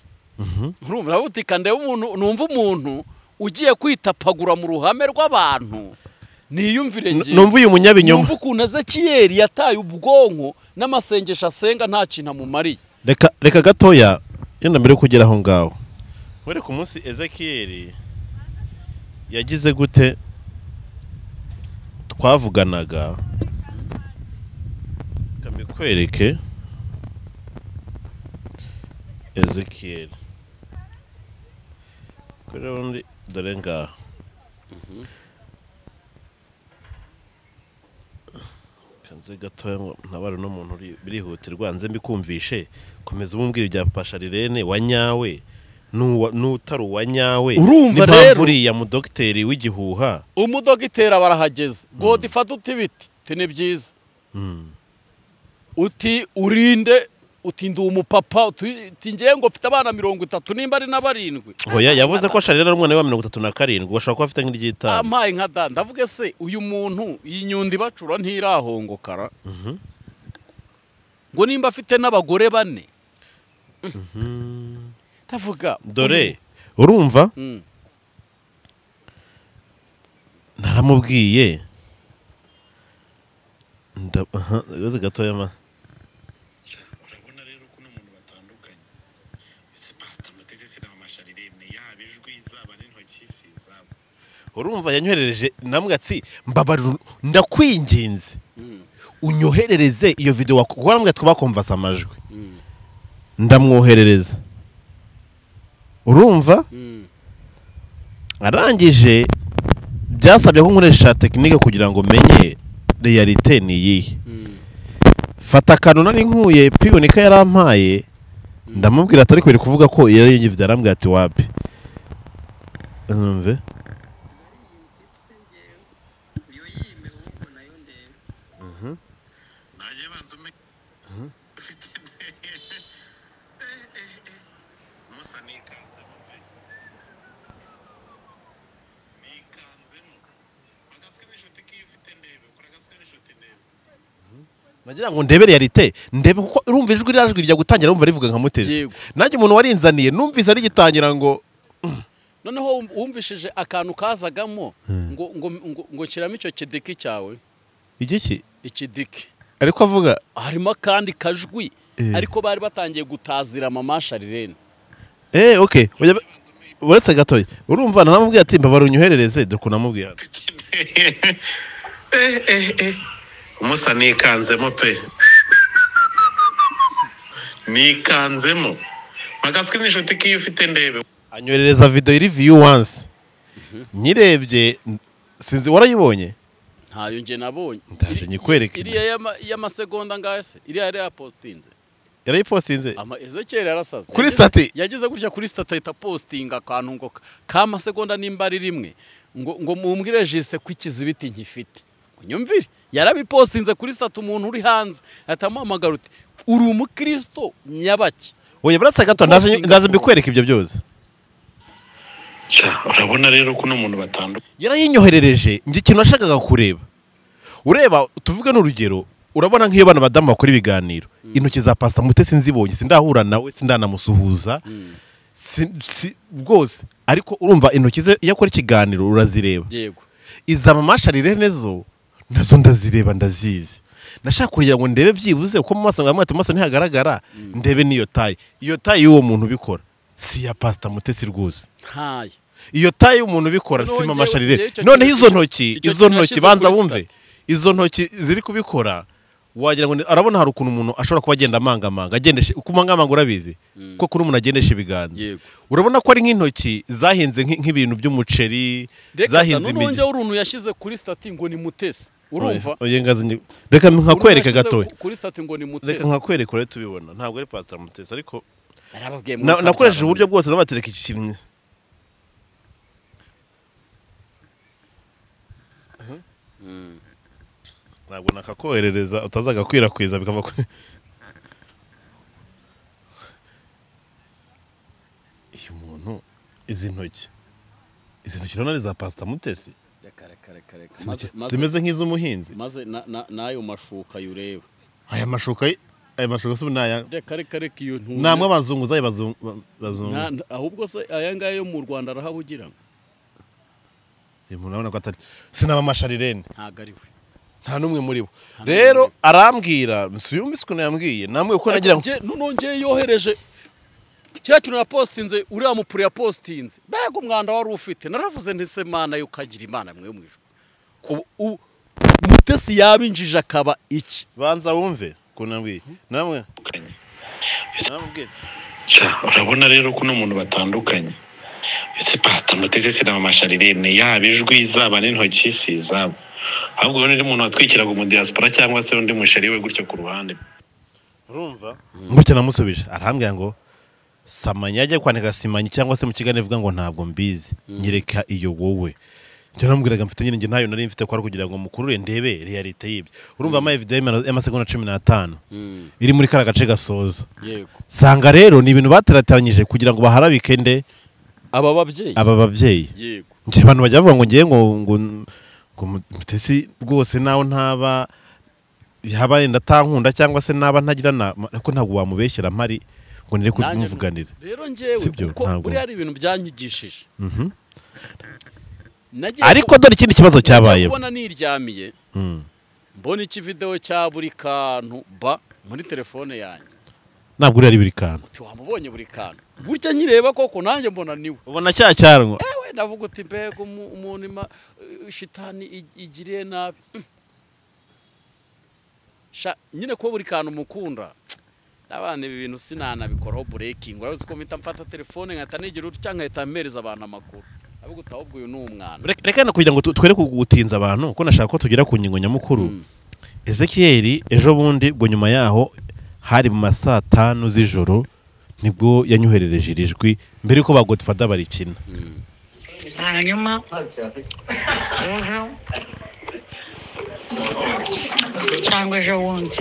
urumva uti kande umuntu numva umuntu ugiye kwitapagura mu ruhame rw'abantu niyumvire ngiye numva uyu munyabinyoma numva ukuntu Ezekiel yataye ubwonko n'amasengesho asenga nta kintu amumariye reka gatoya yenda mbere yo kugera aho ngaho were ku munsi Ezekiel yagize gute twavuganaga kamikwereke Ezekiel kuri undi dore ngaho kanze gatoya ngo ntabare no muntu birihutirwa nze mbikumvishe komeza ubumbwira ibya Papa Sharirene wa nyawe n'utari uwa nyawe urumva rero uriya mu dogiteri w'igihuha umudogiteri barahageze Godfather uti biti tene byiza uti urinde uti ndi umupapa uti ngiye ngo mfite abana 30 nimba ari na 7 oya yavuze ko Sharirene ari umwana wa 37 gashobora kuba afite nk'iryitanu ampaye nka da ndavuge se uyu muntu iyi nyundi bacura ntirahongokara ngo nimba afite n'abagore 4 tavuga dore urumva naramubwiye uzi gatoya ma urabona rero ko n'umuntu batandukanye ese Pastor Mutesi na Mama Sharirene yabijwi zaba n'intoki zabo urumva yanyoherereje namwatsi mbabarira ndakwinginze unyoherereze iyo video kuko namwe twabakomvasa amajwi ndamwoherereza urumva arangije byasabye ko nkoresha tekinike kugira ngo menye realite ni yihe fata akantu nari nkuye pibonika yarampaye ndamubwira atari kweri kuvuga ko yari yinjivye arambwira ati wapi numve nagira ngo ndebe realite ndebe kuko urumva ijwi rirajwi rya gutangira urumva rivuga nka Mutesi nanjye umuntu warinzaniye numvise ari gitangira ngo noneho wumvishije akantu kazagamo ngo kiramo icyo kidiki cyawe igiki ikidiki ariko avuga harimo kandi kajwi ariko bari batangiye gutazira Mama Sharirene okay uretse gatoya urumva naramubwiye ati mbabara unyoherereze dore namubwiye umusa nikanzemo pe nikanzemo magasike n'ishoti kiyo ufite ndebe anyoherereza video review once nyirebye sinzi warayibonye ntayo nje nabonye ndaje nyikwereke iriya y'amasegonda ngahe se iriya yari yapostinze yarayipostinze Ezekiel yarasaze kuri stati yagize gutya kuri stati ahita postinga akantu ngo k'amasegonda nimba ari rimwe ngo mumbwire Juste ko ikizibiti nkifite unyumvire yarabipostinze kuri stati umuntu uri hanze atamuhamagara uti uri umukristo nyabaki oya bratse gato ndaje mbikwereka ibyo byose urabona rero ko n'umuntu batandukanye yarayinyoherereje ngi kintu nashakaga kureba ureba tuvuge n'urugero urabona nk'iyo bana badamu bakora ibiganiro intoki za Pastor Mutesi nzibonye sindahura nawe sindanamusuhuza rwose ariko urumva intoki ze iyo akora ikiganiro urazireba yego iza mama Sharirene nazo ndazireba ndazizi nashaka kugira ngo ndebe byibuze uko mu maso ngamwe amaso ntihagaragara ndebe niyo tayi iyo tayi y'uwo muntu ubikora si ya Pastor Mutesi rwose hayi iyo tayi y'umuntu ubikora si mama Sharirene noneho izo ntoki banza wumve izo ntoki ziri kubikora wagira ngo arabona hari ukuntu umuntu ashobora kuba agenda amangamanga agendeshe kumangamanga urabizi ko kuri umuntu agendesha ibiganza urabona ko ari nk'intoki zahinze nk'ibintu by'umuceri zahinze imigi none uruntu yashize kuri stati ngo ni Mutesi urumva reka nkakwereka gato kuri stati ngo ni Mutesi reka nkakwereka rero tubibona ntabwo ari Pastor Mutesi ariko nakoresheje uburyo bwose n'amatereka iki kintu ntabwo nakakoherereza utazagakwirakwiza bikava kuri iyo muntu izi ntoki urabona ni za Pastor Mutesi zimeze nk'iz'umuhinzi maze n'ayo mashuka yureba aya mashuka si naya reka iyo ntu namwe abazunguzaye bazungu ahubwo se aya ngaya yo mu Rwanda arahabugira uyu muntu urabona ko atari sinaba Masharirene ntago ari we nta numwe muri bo rero arambwira nsuyumvise ukuntu yambwiye namwe uko nagira ngo nongeye yohereje kiriya kintu yapostinze uriya mupuri yapostinze mbega umwanda wari ufite naravuze ndetse mana yukagira imana mwe mu ijuru Mutesi yabinjije akaba iki banza wumve ukuntu nambwiye namwe urabona rero ko n'umuntu batandukanye ese Pastor Mutesi se na mama Sharirene yabijwi zaba n'intoki si zabo ahubwo undi muntu watwikiraga mu diaspora cyangwa se undi musheri we gutyo ku ruhande urumva gutyo namusubije arambwira ngo samanya ajya kwandika simanyi cyangwa se mu kiganiro ivuga ngo ntabwo mbizi nyereka iyo wowe cyo namubwiraga mfite nyine nge ntayo nari mfite ko ari kugira ngo mukurure ndebe realite y'ibyo urumva ama video y'amasegonda 15 iri muri kara gace gasoza yego sanga rero ni ibintu baterateranyije kugira ngo baharabike nde aba babyeyi yego nje abantu bajya bavuga ngo ngiye ngo Mutesi rwose nawe ntaba yabaye ndatankunda cyangwa se naba ntagirana ariko ntabwo wamubeshyera mpari ngo nire kumuvuganira rero ngewe kuko buri hari ibintu byanyigishije ariko dore ikindi kibazo cyabaye ubona niryamiye mbona iki video cya buri kantu muri telefone yanjye ntabwo uri buri kantu wamubonye buri kantu gutya nyireba koko nanjye mbona niwe ubona cyaranwa ndavuga uti mbega umuntu shitani igiriye nabi nyine ko buri kantu mukunda n'abana ibi bintu sinanabikoraho breaking urazi ko mpita mfata telefone nkahita nigira utu cyangwa nkahita mpereza abantu amakuru ahubwo utahubwo uyu ni umwana reka no kugira ngo twere kugutinza abantu ko nashaka ko tugera ku ngingo nyamukuru Ezekiel ejo bundi bwo nyuma yaho hari mu masaa 5 z'ijoro nibwo yanyoherereje irijwi mbere ko ba Godfather barikina hanyuma cyangwa ejo bundi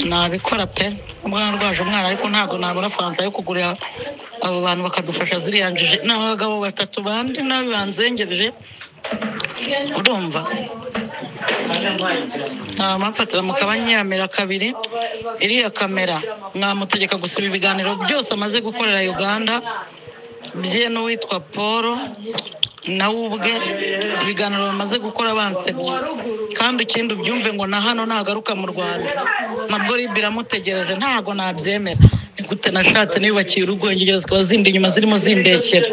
nabikora pe umwana rwaje umwana ariko ntabwo nabona fanza yo kugurira abo bantu bakadufasha ziriyanjije n'abagabo batatu bandi nabibanzengereje urumva mwafatira mukabanyamira kabiri iriya kamera mwamutegeka gusiba ibiganiro byose amaze gukorera Uganda bye n'uwitwa Paul nawe ubwe ibiganiro bamaze gukora bansebye kandi ikindi ubyumve ngo na hano nagaruka mu Rwanda nabwo biramutegereje ntago nabyemera nigute nashatse niyubakiye urugo ngegera zikaba zindi nyuma zirimo zimbekera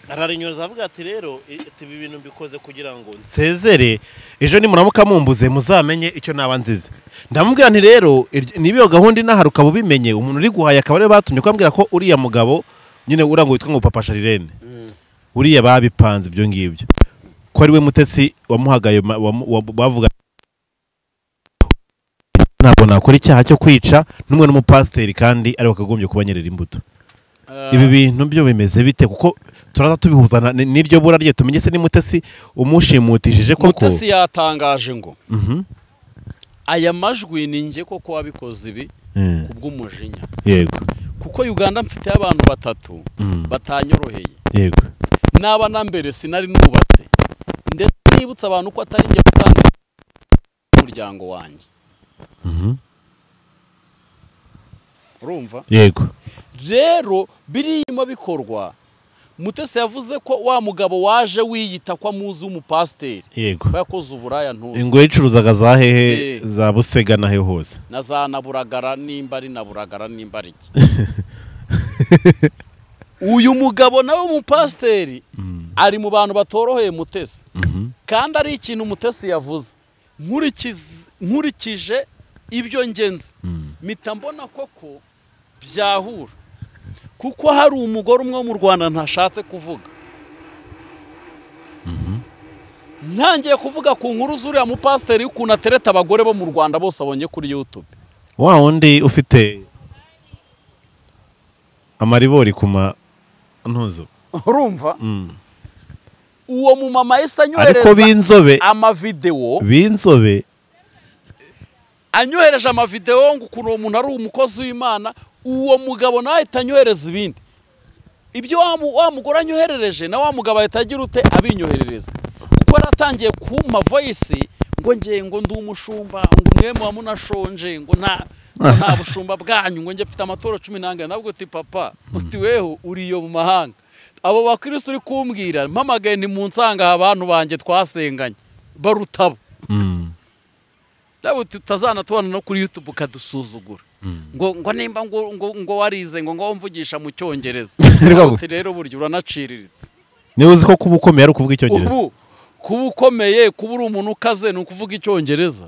ararinyuza avuga ati rero ibi bintu mbikoze kugira ngo nsezere ejo nimuramuka mumbuze muzamenye icyo naba nzize ndamubwira nti rero nibiyo gahunda inaharuka bubimenye umuntu uri guhaya akaba ari batumye kwambwira ko uriya mugabo nyine urango witwa ngo Papa Sharirene uriya babipanze ibyo ngibyo ko ari we Mutesi wamuhagaye bavuga ntabwo nakora icyaha cyo kwica n'umwe n'umupasiteri kandi ari wakagombye kubanyerera imbuto ibi bintu byo bimeze bite kuko turaza tubihuzana n'iryo bura rye tumenye se ni Mutesi umushimutishije koko Mutesi yatangaje ngo aya majwi ni nge koko wabikoze ibi kubw'umujinya yego kuko Uganda mfite abantu batatu batanyoroheye yego naba na mbere sinari nubatse ndetse nibutsa abantu ko atari nge gutanga umuryango wanjye urumva yego rero birimo bikorwa. Mutesi yavuze ko wa mugabo waje wiyita ko amuzi w'umupasiteri yego yakoze uburaya ntuzi ngo yicuruzaga za hehe za Busega na he hose na za Naburagara nimba ari Naburagara nimba ari iki. Uyu mugabo nawe w'umupasiteri ari mu bantu batoroheye Mutesi kandi ari ikintu Mutesi yavuze nkurikije ibyo ngenzi mpita mbona koko byahura kuko hari umugore umwe wo mu Rwanda ntashatse kuvuga. Ntangiye kuvuga ku nkuru z'uriya mupasiteri y'ukuntu atereta abagore bo mu Rwanda bose abonye kuri YouTube. wa wundi ufite amaribori kuma ntuzo Urumva uwo mu mama yese ariko anyohereza binzobe amavideo anyohereje amavideo ngo ukuntu uwo muntu ari umukozi w'Imana. Uwo mugabo nawe ahita anyohereza ibindi ibyo wa mugore anyoherereje na wa mugabo ahita agira ute abinyoherereza kuko aratangiye kuma voice ngo ndi umushumba ngo mwe muba munashonje ngo nta bushumba bwanyu ngo nge mfite amatoro 10 nabwo uti papa uti weho uriyo mu mahanga abo bakristo uri kumbwira mpamagaye ni mu nsanga abantu banje twasenganye barutabo uti utazana tubona no kuri YouTube ukadusuzugura ngo nimba ngo warize ngo mvugisha mu cyongereza uti rero buryo uranaciriritse niba uzi ko kuba ukomeye ari ukuvuga icyongereza kuba ukomeye kuba uri umuntu ukaze ni ukuvuga icyongereza.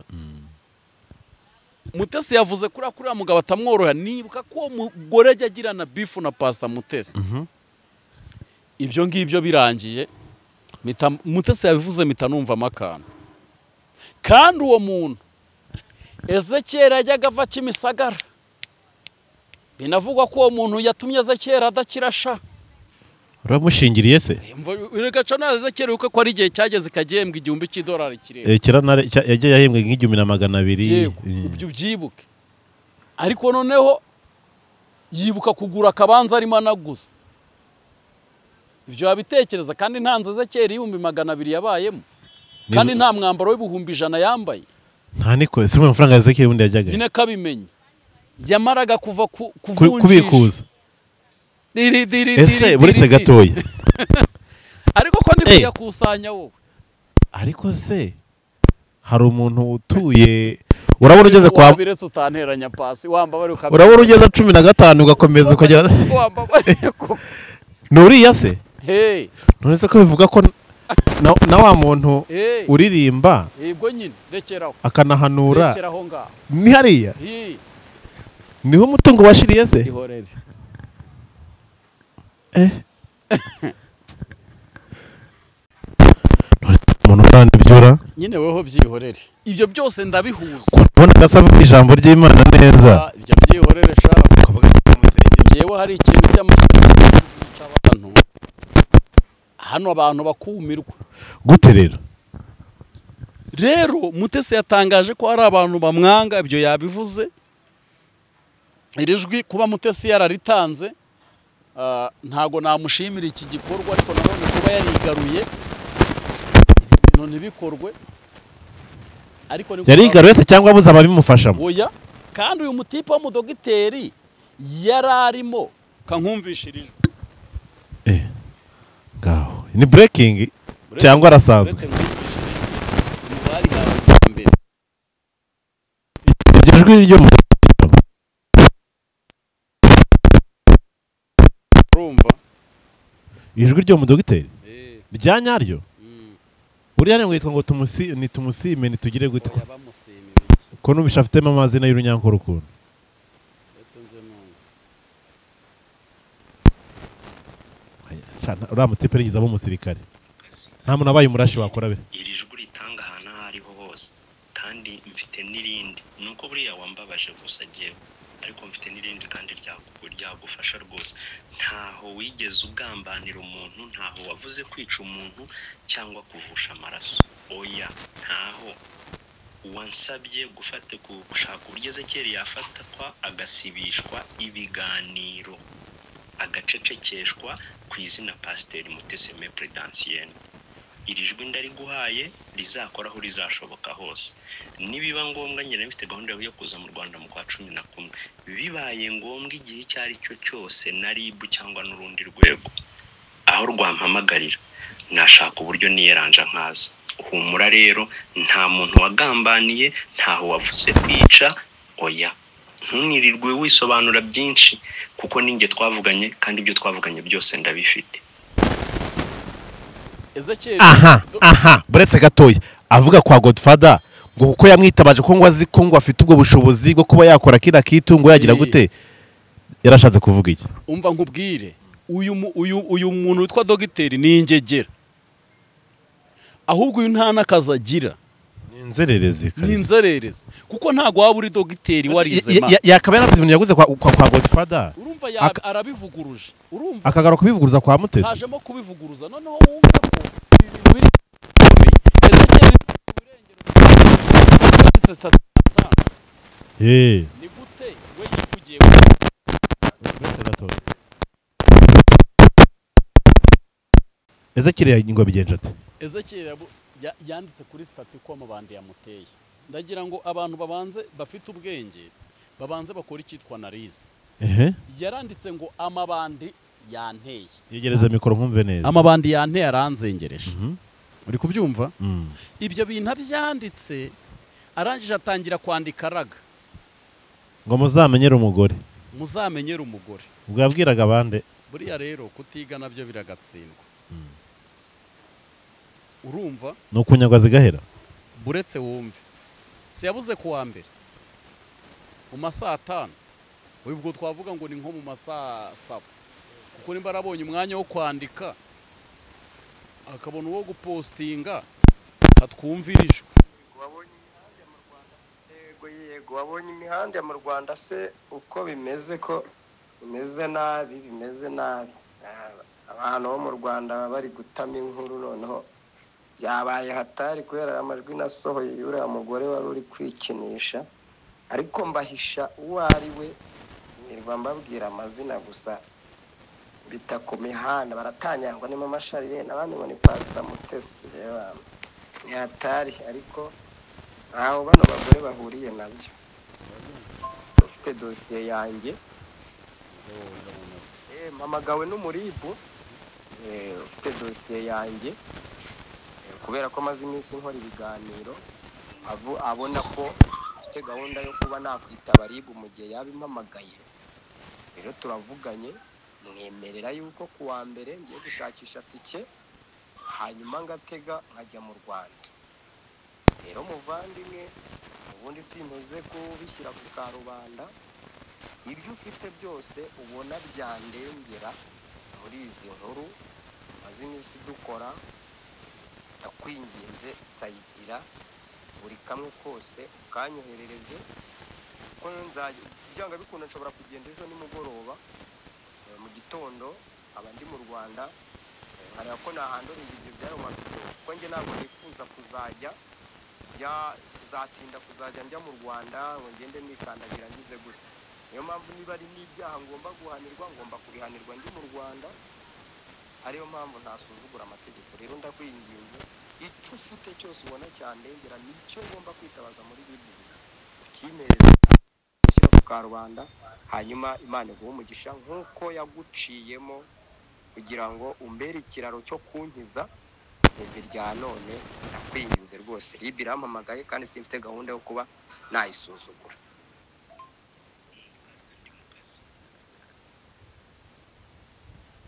Mutesi yavuze kuri mugabo atamworoha nibuka ko uwo mugore ajya agirana bifu na Pastor Mutesi. Ibyo ngibyo birangiye Mutesi yabivuze mpita numva amakana kandi uwo muntu Ezekiel yajyaga ava Kimisagara binavugwa ko uwo muntu yatumye Ezekiel adakirasha. uramushingiriye se Reka cana Ezekiel uko ko ari igihe cyageze kagembwa $1,000 kirere yagiye yahembwe $1,200 ibyo byibuke ariko noneho yibuka kugura akabanza arimo anaguza ibyo yabitekereza kandi ntanze Ezekiel $200 yabayemo kandi nta mwambaro w'100 yambaye nta niko se amafaranga ya Ezekiel ubundi yajyaga nyine kabimenye yamaraga kuva kubikuza ese buretse gatoya ariko ko ndi kuyakusanya wowe ariko se hari umuntu utuye urabona ugeze kwa biretse utanteranya pasi wamba bari ukabira urabona ugeze 15 ugakomeza ukagera wamba bari ko nuriya se none se ko bivuga ko na wa muntu uririmba yego nyine rekeraho akanahanura rekeraho ngaho ni hariya niho umutungo washiriye se ihorere umuntu kandi byura nyine weho byihorere ibyo byose ndabihuza kubona gasavuga ijambo ry'Imana neza ibyo byihorere shaka ngewe hari ikintu cy'amashyaka cy'abantu hano abantu bakumirwa gute rero Mutesi yatangaje ko hari abantu bamwanga ibyo yabivuze irijwi kuba Mutesi yararitanze ntago namushimira iki gikorwa ariko nanone kuba yarigaruye ibintu ntibikorwe ariko yarigaruye se cyangwa abuza ababimufashamo oya kandi uyu mutipe wa mudogiteri yararimo kankumvishirijwe ngaho ni breaking cyangwa arasanzwe iryo jwi ryo mu urumva ijwi ryo mu dogiteri rya nyaryo uriya ngo yitwa ngo tumusime nitugire gute ko nubishafitemo amazina y'urunyankuru ukuntu uriya mutipe rigize abo umusirikare nta muntu abaye umurashi wakora be iri jwi ritanga ahantu aho ariho hose kandi mfite n'irindi nuko buriya wambabaje gusa agiye ariko mfite n'irindi kandi ryagufasha rwose ntaho wigeze ugambanira umuntu ntaho wavuze kwica umuntu cyangwa kuvusha amaraso oya ntaho wansabye gushaka uburyo Ezekiel yafatwa agasibishwa ibiganiro agacecekeshwa ku izina Pasiteri Mutesi Prudentienne iri jwi ndariguhaye rizakora aho rizashoboka hose. Nibiba ngombwa nyine mfite gahunda yo kuza mu Rwanda mu kwa 11 bibaye ngombwa igihe icyo ari cyo cyose na RIB cyangwa n'urundi rwego aho rwampamagarira nashaka uburyo niyeranja nkaza. Humura rero nta muntu wagambaniye, ntaho wavuze kwica, oya. Ntunirirwe wisobanura byinshi kuko ninge twavuganye kandi ibyo twavuganye byose ndabifite. Ezekiel buretse gatoya avuga kwa Godfather ngo kuko yamwitabaje ko ngo azi ko ngo afite ubwo bushobozi bwo kuba yakora kira kitungo yagira gute, yarashatse kuvuga iki? Umva nkubwire, uyu muntu witwa Dogiteri ni ingegera, ahubwo uyu nta nakaza agira, ni inzererezi kuko ntago waba uri Dogiteri warizema. Yakaba yaravuze ibintu yaguze kwa Godfather, urumva arabivuguruje, urumva akagara kubivuguruza kwa Mutesi, hajemo kubivuguruza. Noneho wumva ko ibintu biri Ezekiel ni gute we yivugiye Ezekiel ngo bigenje ate? Ezekiel yanditse kuri stati ko amabandi yamuteye. Ndagira ngo abantu babanze bafite ubwenge babanze bakora icyitwa analize. Yaranditse ngo amabandi yanteye. Yegereza mikoro nkumve neza. Amabandi yanteye aranzengereje. Uri kubyumva? Ibyo bintu byanditse arangije atangira kwandika raga ngo muzamenyere umugore, muzamenyere umugore. Ubwo yabwiraga abande? Buriya rero kutiga nabyo biragatsindwa. Urumva? No kunyagwa zigahera. Buretse wumve. Si yabuze kuwa mbere mu masaha 5. Ubwo twavuga ngo ni nko mu masaha 7. Kuko nimba arabonye umwanya wo kwandika akabona uwo gupostinga atwumvirishwe. Yego wabonye imihanda mu Rwanda se uko bimeze, ko bimeze nabi, abantu bo mu Rwanda bari gutama inkuru, noneho byabaye hatari kubera amajwi nasohoye yura mugore wari uri kwikinisha, ariko mbahisha uwo ari we, nirwa mbabwira amazina gusa bita ku mihanda baratanyangwa ni Mama Charlene, abandi ngo ni Pastor Mutesi. Ni hatari, ariko aho bano bagore bahuriye nabyo. Ufite dosiye yanjye mpamagawe n'umuribu, ufite dosiye yanjye kubera ko amaze iminsi nkora ibiganiro, abona ko ufite gahunda yo kuba nakwitaba RIB mu gihe yabimpamagaye. Rero turavuganye, mwemerera yuko kuwa mbere ngiye gushakisha tike, hanyuma ngatega nkajya mu Rwanda. Rero muvandimwe, ubundi sintuze kubishyira ku karubanda, ibyo ufite byose ubona byandengera muri izi nkuru maze iminsi dukora, ndakwinginze sayidira buri kamwe kose ukanyoherereze, kuko byanga bikunda nshobora kugenda ejo nimugoroba, mu gitondo aba ndi mu Rwanda, nkareba ko nahandura ibyo byari mu video, kuko njye ntabwo nifuza kuzajya zatinda kuzajya njya mu Rwanda ngo ngende nikandagira ngize gutya. Niyo mpamvu niba ari n'ibyaha ngomba guhanirwa, ngomba kubihanirwa ndi mu Rwanda, ariyo mpamvu ntasuzugura amategeko. Rero ndakwinginze, icyo ufite cyose ubona cyandengera nicyo ngomba kwitabaza muri RIB gusa, ukimereze ushyira ku karubanda, hanyuma Imana iguhe umugisha nk'uko yaguciyemo kugira ngo umbere ikiraro cyo kunkiza izi rya none. Ndakwinginze rwose, RIB irampamagaye kandi simfite gahunda yo kuba nayisuzugura.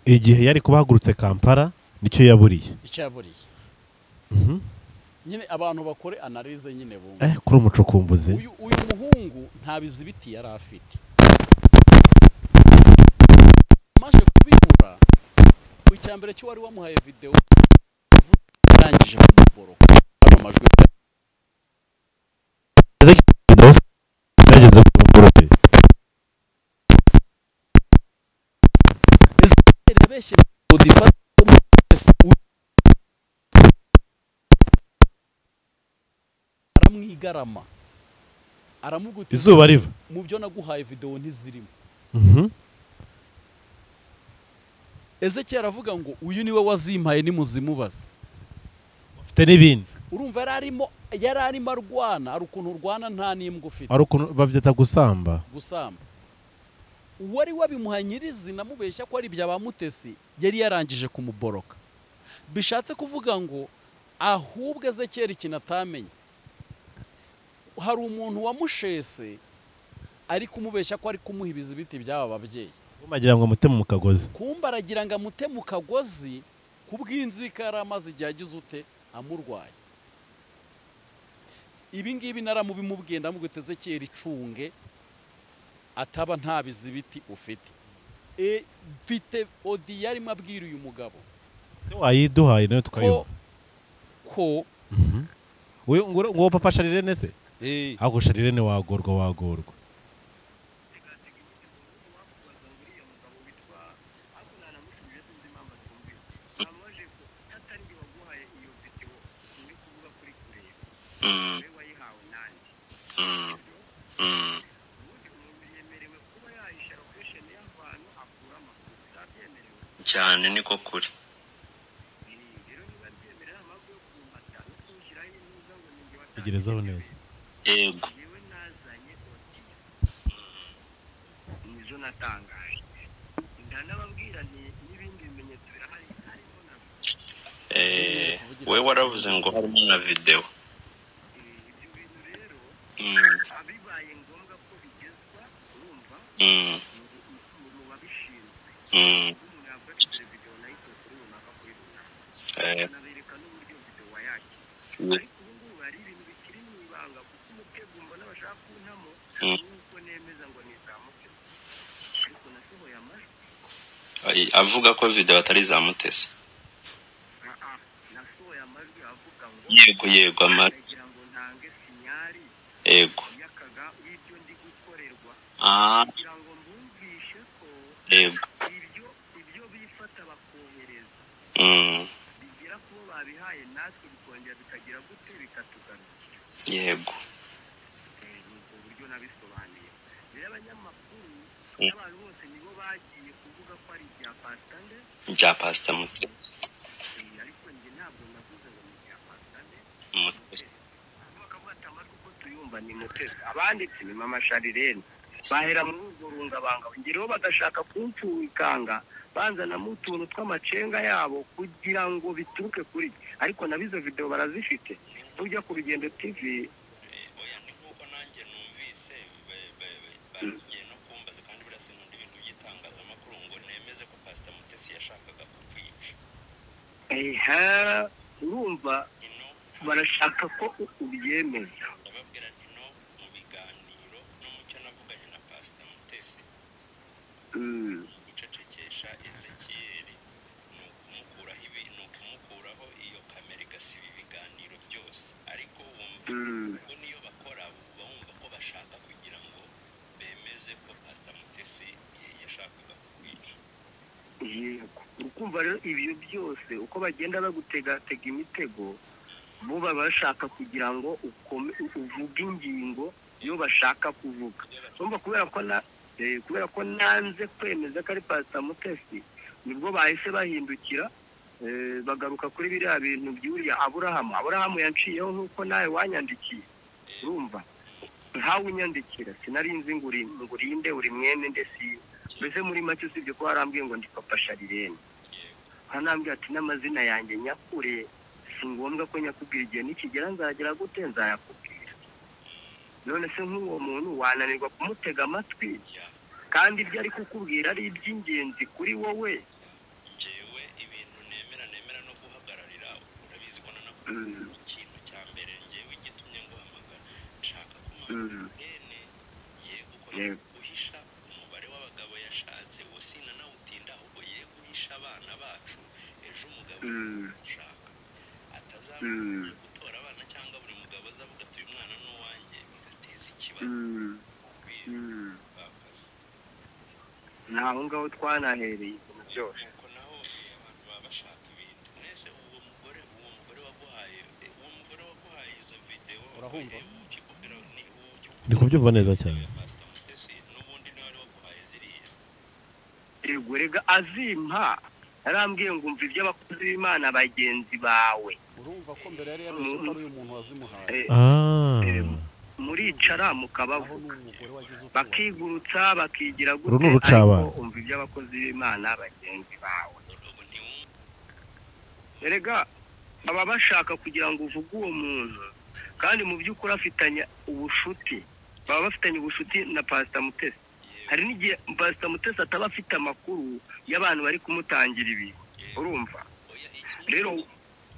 Igihe yari kubahagurutse Kampala nicyo yaburiye. Nyine abantu bakore analize nyine bumva. Kuri umucukumbuzi. Uyu muhungu nta bizibiti yari afite. Maje kubibura, icyambere cyo wari wamuhaye video arangije kumuboro. Hano amajwi yagenze kumuboro. Beshe Godfather aramwigarama, aramuguti izuba riva mu byo naguhaye video ntizirimo. Ezekiel aravuga ngo uyu niwe wazimpaye ni muzimubaza. ufite n'ibindi urumva yari arimo arwana, hari ukuntu urwana nta n'imbwa ufite, hari ukuntu babyita gusamba. uwari wabimuha nyirizina amubeshya ko ari ibya ba Mutesi yari yarangije kumuboroka. Bishatse kuvuga ngo ahubwo Ezekiyeli ikintu atamenye, hari umuntu wamushese ari kumubeshya ko ari kumuha ibizibiti by'aba babyeyi, umagira ngo amute mu kagozi, kumba aragira ngo amute mu kagozi kubw'inzika yari amaze igihe agize ute amurwaye. Ibi ngibi naramubimubwiye ndamubwira Ezekiyeli icunge ataba nta bizibiti ufite. Mfite odi yarimo abwira uyu mugabo wayiduhaye nayo tukayumva ko ngo papa Sharirene se ahubwo Sharirene wagorwa cyane niko kuri. tegerezaho neza. Yego. Nizo natangaje. Ndanababwira n'ibindi bimenyetso birahari harimo na we waravuze ngo harimo na video. ibyo bintu rero abibaye ngombwa ko bigezwa urumva mu babishinzwe umuntu yafashe video nayito kuri runaka kuri runaka nabereka n'uburyo video wayakira ariko ubu ngubu hari ibintu bikiri mu ibanga kuko umutego mbona bashaka kuntamo nuko nemeza ngo nizamuke ariko nasohoye amajwi avuga ko video atari za Mutesi. nasohoye amajwi avuga ngo yego kugira ngo ntange sinyari yego yakaga ibyo ndi gukorerwa kugira ngo mbumvishe ko yego ibyo bifata bakohereza bigira kubo babihaye natwe bikongera bikagira gute bikatugarukira. yego ubwo buryo nabisobanuye rero abanyamakuru n'abantu bose nibo bagiye kuvuga ko ari ibya Pastor Mutesi. ariko njye ntabwo navuze ngo ni ibya Pastor Mutesi bakavuga ati amajwi uko tuyumva ni Mutesi, abanditsi ni Mama Sharirene bahera muri urwo rungabanga ngero bagashaka kumpfukanga banzanamo utuntu tw'amacenga yabo kugira ngo bituruke kuri, ariko nabizo video barazifite ujya ku Rugendo TV. oya ni nkuko nanjye numvise bagiye no kumbaza kandi birasa n'undi bintu by'itangazamakuru ngo nemeze ko Pastor Mutesi yashakaga kukwica. Urumva barashaka ko ubyemeza. Ndababwira nti no mu biganiro no mu cyo navuganye na Pastor Mutesi gucecekesha Ezekiyeli ni ukumukuraho ibintu, ukumukuraho iyo kamera igasiba ibiganiro byose, ariko wumva ko niyo bakora bumva ko bashaka kugira ngo bemeze ko Pastor Mutesi yashakaga kukwica. Urukumva rero ibyo byose uko bagenda bagutegatega imitego bo baba bashaka kugira ngo uvuge ingingo iyo bashaka kuvuga. Urumva kubera ko nanze kwemeza ko ari Pastor Mutesi nibwo bahise bahindukira bagaruka kuri biriya bintu by'uriya Aburahamu yanciyeho nk'uko nawe wanyandikiye. Urumva ntawe unyandikira sinari nzi ngo urinde uri mwene ndesi mbese muri make usibye ko harambwiye ngo ndi Papa Sharirene, hanambwiye ati n'amazina yanjye nyakure si ngombwa ko nyakubwira igihe nikigera nzagera gute nzayakubwira. None se nk'uwo muntu wananirwa kumutega amatwi kandi ibyo ari kukubwira ari iby'ingenzi kuri wowe. Jewe ibintu nemera no guhagararira urabizi ko ikintu cya mbere njyewe gitumye ngo hamagara nshaka kumana ye guhisha umubare w'abagabo yashatse usina nawe utinda ahubwo ye guhisha abana bacu ejo umugabo ashaka atazabona gutora abana cyangwa buri mugabo azavuga ati uyu mwana n'uwanjye bigateza ikibazo. Naho ngaho twanahereye ibintu byose nuko naho abantu baba bashaka ibindi. Nese uwo mugore waguhaye izo video urahumva ndi kubyumva neza cyane. n'ubundi niwe wari waguhaye ziriya. rega azimpa yarambwiye ngo umva iby'abakozi b'Imana bagenzi bawe urumva ko mbere yari yabeshye ko ari uyu muntu wazimuhaye muricara mukabavuga bakigurutsa bakigira uru ni urucabana umva iby'abakozi b'Imana bagenzi bawe erega baba bashaka kugira ngo uvuge uwo muntu kandi mu by'ukuri afitanye ubushuti baba bafitanye ubushuti na Pastor Mutesi hari n'igihe Pastor Mutesi ataba afite amakuru y'abantu bari kumutangira ibi urumva rero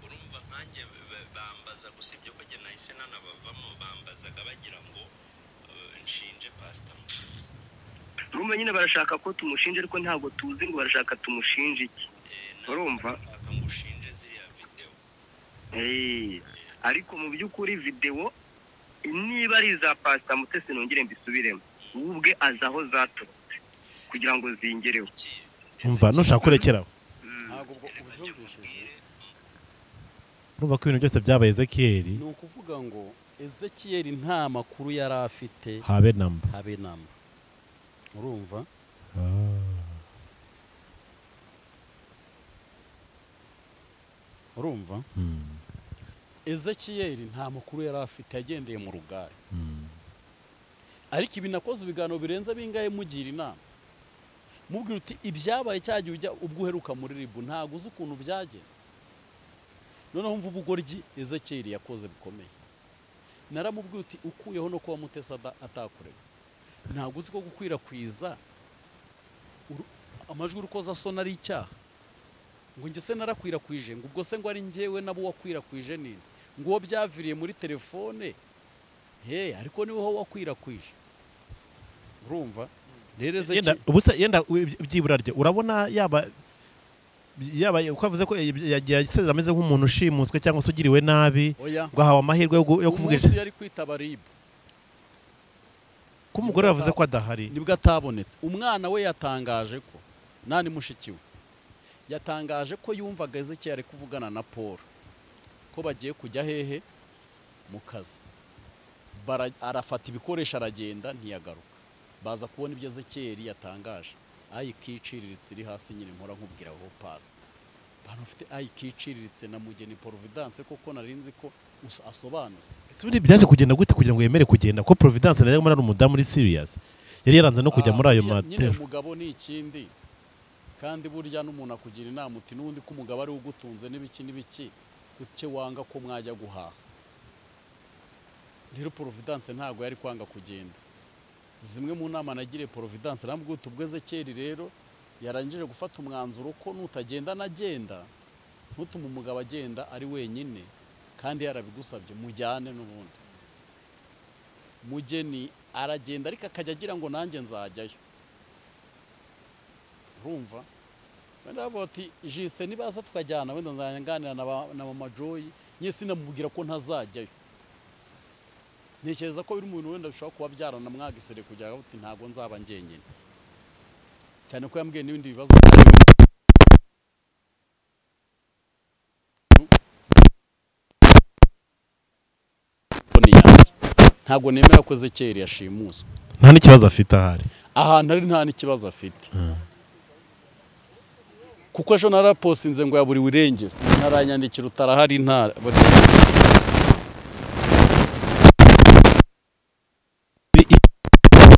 urumva nkanjye bambaza gusa ibyo kujya nahise nanabavamo bambazaga bagira ngo nshinje Pastor Mutesi urumva nyine barashaka ko tumushinje ariko ntabwo tuzi ngo barashaka tumushinje iki urumva amushinje ziriya video ariko mu by'ukuri video niba ari za Pastor Mutesi nongere mbisubiremo ubwe azaho zaturutse kugira ngo zingereho umva nushaka kurekeraho ntabwo ubwo ubyumvishije urumva ko ibintu byose byabaye Ezekiel ni ukuvuga ngo Ezekiel nta makuru yari afite habe namba urumva urumva Ezekiel nta makuru yari afite yagendeye mu rugari ariko ibi nakoze ibiganiro birenze bingahe mugira inama mubwira uti ibyabaye cyagiye ujya ubwo uheruka muri ribu ntabwo uzi ukuntu byagenze noneho mva ubugoryi Ezekiel yakoze bikomeye naramubwira uti ukuyeho no kuba Mutesi atakurega ntabwo uzi ko gukwirakwiza amajwi urukoza sona ari icyaha ngo njye se narakwirakwije ngo ubwo se ngo ari njyewe nabo wakwirakwije ninde ngo uwo byaviriye muri telefone ariko niwe ho wakwirakwije urumva rero Ezekiel ubusa yenda byibura rye urabona yaba ukavuze ko yaseze ameze nk'umuntu ushimuswe cyangwa se ugiriwe nabi ngo ahawe amahirwe yo kuvugisha umunsi yari kwitaba ribu ko umugore yavuze ko adahari nibwo atabonetse umwana we yatangaje ko nani mushiki we yatangaje ko yumvaga Ezekiel ari kuvugana na Paul ko bagiye kujya hehe mu kazi arafata ibikoresho aragenda ntiyagaruka baza kubona ibyo Ezekiel yatangaje ayikiciriritse iri hasi nyine mpora nkubwira aho pasi bantu bafite ayikiciriritse na Mugeni Providence koko narinzi ko asobanutse ese byaje kugenda gute kugira ngo yemere kugenda ko Providence nayo muri umudamu muri serious yari yaranze no kujya muri ayo matero nyine umugabo ni ikindi kandi burya n'umuntu akugira inama uti n'ubundi ko umugabo ari ugutunze n'ibiki uke wanga ko mwajya guhaha rero Providence ntabwo yari kwanga kugenda zimwe mu nama nagiriye Providence rambwiye uti ubwo Ezekiel rero yarangije gufata umwanzuro ko nutagenda nagenda ntutume umugabo agenda ari wenyine kandi yarabigusabye mujyane n'ubundi Mugeni aragenda ariko akajya agira ngo nanjye nzajyayo urumva wenda bavuga ati Justin nibaza tukajyana wenda nzanganira na Mama Joy nyese namubwira ko ntazajyayo ntekereza ko biri umuntu wenda bishobora kuba byarana mwagisere kujya uti ntabwo nzaba njyenyine cyane ko yambwiye n'ibindi bibazo ntabwo nemera ko Ezekiel yashimuswe nta n'ikibazo afite ahari ahantu ari nta n'ikibazo afite kuko ejo narapostinze ngo yaburiwe irengero naranyandikira utarahari ntara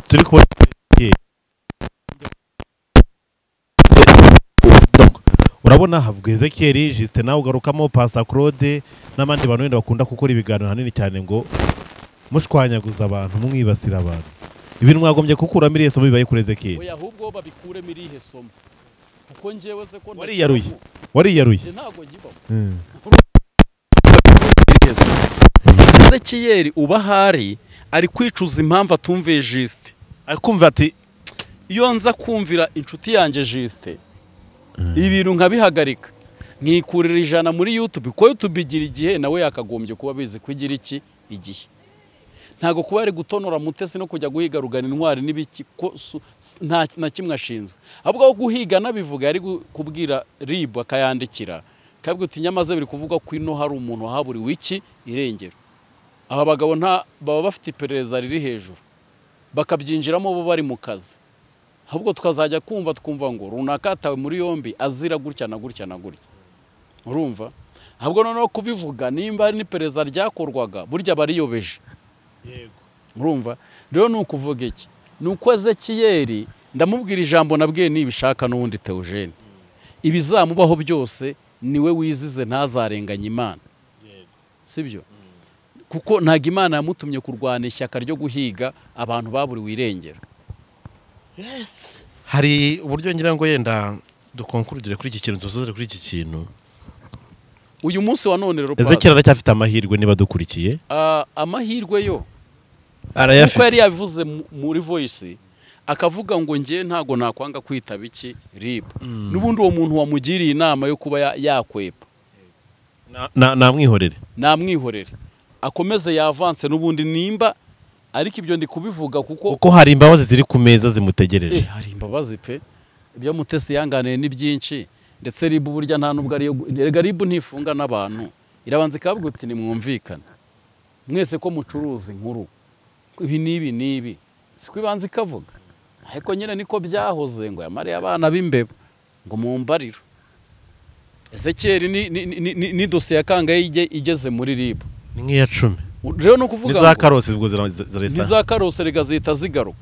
turi kubona urabona havuga Ezekiel Justin nawe ugarukamo Pastor Claude n'abandi bantu wenda bakunda gukora ibiganiro hanini cyane ngo mushwanyaguza abantu mwibasira abantu ibintu mwagombye kukuramo irihe somo bibaye kuri Ezekiel oya ahubwo babikuremo irihe somo kuko njyewe se ko wariyaruye ntabwo ngibaho Ezekiel uba hari ari kwicuza impamvu atumviye Justin ari kumva ati iyo nza kumvira inshuti yanjye Justin ibintu nkabihagarika nkikurira 100 muri YouTube ko YouTube igira igihe nawe yakagombye kuba bizi kwigira iki igihe ntago kuba ari gutonora Mutesi no kujya guhiga rugana intwari n'ibiki ko nta kimwe ashinzwe ahubwo guhiga nabivuga yari kubwira RIB akayandikira kabwe uti nyamaze biri kuvuga ko ino hari umuntu wahaburiwe iki irengero aba bagabo nta baba bafite iperereza riri hejuru bakabyinjiramo bo bari mu kazi ahubwo tukazajya kumva ngo runaka atawe muri yombi azira gutya na gutya na gutya urumva ahubwo noneho kubivuga nimba ari n'iperereza ryakorwaga burya bariyobeje urumva rero ni ukuvuga iki ni uko Ezekiyeli ndamubwira ijambo nabwiye nibishaka n'ubundi Theogene ibizamubaho byose niwe wizize ntazarenganya Imana sibyo kuko ntago Imana yamutumye kurwana ishyaka ryo guhiga abantu baburiwe irengero. hari uburyo ngira ngo yenda dukonkurudire kuri iki kintu dusozere kuri iki kintu uyu munsi wa none rero Ezekiyeli aracyafite amahirwe niba dukurikiye amahirwe yo arayafite kuko yari yabivuze muri voice akavuga ngo ngiye ntago nakwanga kwitaba iki RIB n'ubundi uwo muntu wamugiriye inama yo kuba yakwepa namwihorere akomeze yavanse n'ubundi nimba ariko ibyo ndi kubivuga kuko hari imbabazi ziri ku meza zimutegereje hari imbabazi pe ibyo Mutesi yanganiye ni byinshi ndetse RIB burya nta nubwo ari RIB ntifunga n'abantu irabanza ikavuga uti nimwumvikana mwese ko mucuruza inkuru ibi nibi siko ibanza ikavuga ariko nyine niko byahoze ngo yamariye abana b'imbeba ngo mumbariro Ezekiyeli ni dosiye yakangaye igeze muri RIB ni nk'iya 10 rero no kuvuga ngo Karose ubwo ziresa za Karose rega zita zigaruka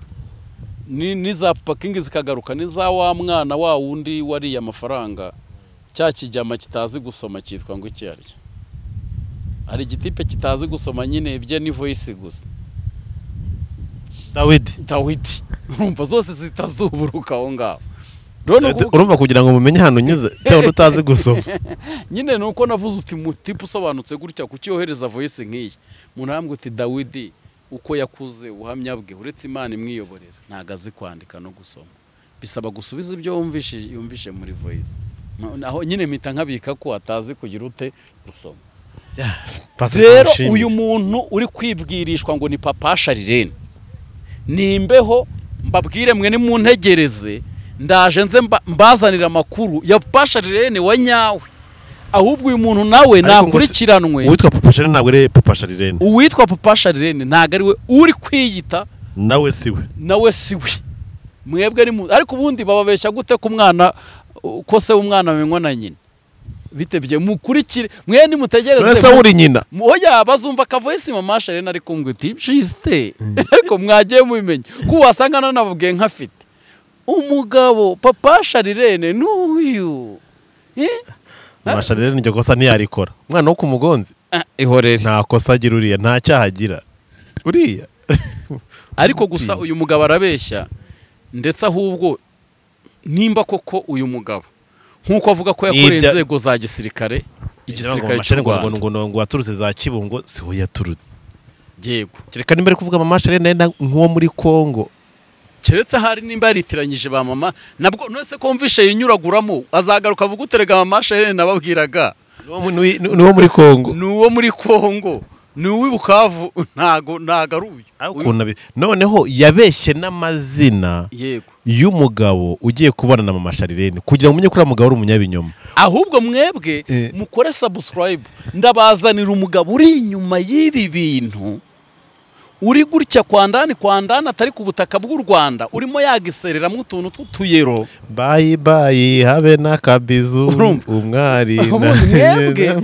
ni za parking zikagaruka ni za wa mwana wa wundi wariye amafaranga cya kijyama kitazi gusoma cyitwa ngo iki arya ari igitipe kitazi gusoma nyine ibye ni voice gusa Dawidi urumva zose zitazuburuka aho ngaho urumva kugira ngo mumenye hano unyuze cyangwa utazi gusoma nyine nuko navuze uti mutipe usobanutse gutya kucyohereza voice nk'iyi umuntu arambwe uti Dawidi uko yakuze ubuhamya bwe uretse Imana imwiyoborera ntago azi kwandika no gusoma bisaba gusubiza ibyo yumvishe muri voice naho nyine mpita nkabika ko atazi kugira ute gusoma rero uyu muntu uri kwibwirishwa ngo ni Papa Sharirene nimbeho mbabwire mwe ni muntegereze ndaje nze mbazanira amakuru ya Papa Sharirene wa nyawe ahubwo uyu muntu nawe nakurikiranwe uwitwa Papa Sharirene ntabwo ari Papa Sharirene uwitwa Papa Sharirene ntabwo ari we uri kwiyita nawe siwe mwebwe ni ariko ubundi bababeshya gute ku mwana ko se umwana amenywa na nyina bitebye mukurikire mwe ni mutegereze mwese uri nyina oya bazumva kavoisi Mama Sharirene ari kumbwe uti jiste ariko mwagiye mubimenya ko wasanga nababwiye nkafite umugabo Papa Sharirene n'uyu Mama Sharirene niryo kosa ntiyarikora umwana wo kumugonzi ihorere nta kosa agira uriya nta cyaha agira uriya ariko gusa uyu mugabo arabeshya ndetse ahubwo nimba koko uyu mugabo nkuko avuga ko yakoreye inzego za gisirikare igisirikare cy'u Rwanda ngo waturutse za Kibungo siho yaturutse yego kereka nimba ari kuvuga Mama Sharirene nk'uwo muri Kongo keretse hari nimba yaritiranyije ba mama nabwo nose ko mvishe yinyuraguramo azagaruka avuga uterega Mama Sharirene nababwiraga nuwo muri Kongo ni uw'ibukavu ntago nagaruye noneho yabeshye n'amazina y'umugabo ugiye kubana na Mama Sharirene kugira ngo umenye ko umugabo ari umunyabinyoma ahubwo mwebwe mukore subscribe ndabazanira umugabo uri inyuma y'ibi bintu uri gutya kwa ndani atari ku butaka bw'u Rwanda urimo yagisereramo utuntu tw'utuyero bayi habe n'akabizu umwari mwebwe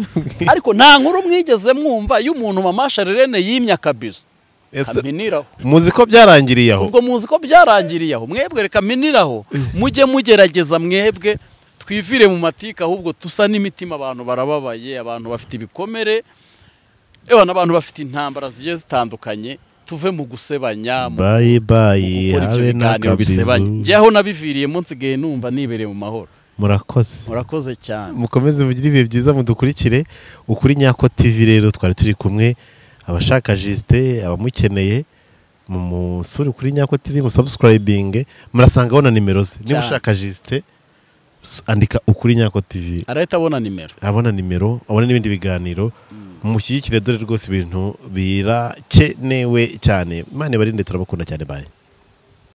ariko nta nkuru mwigeze mwumva y'umuntu Mama Sharirene yimye akabizu kaminiraho muzi ko byarangiriye aho ubwo muzi ko byarangiriye aho mwebwe reka miniraho mujye mugerageza mwebwe twivire mu matika ahubwo tusa n'imitima abantu barababaye abantu bafite ibikomere n'abantu bafite intambara zigiye zitandukanye tuve mu gusebanya bayi habe n'akabizu njyeho nabiviriye munsigaye numva nibereye mu mahoro murakoze cyane mukomeze mugire ibihe byiza mudukurikire ukuri Nyako TV rero twari turi kumwe abashaka Juste abamukeneye mu musuri kuri Nyako TV mu subscribing murasangaho na nimero ze niba ushaka Juste andika ukuri Nyako TV arahita abona nimero abona n'ibindi biganiro mushyigikire dore rwose ibintu birakenewe cyane Imana ibarinde turabakunda cyane baye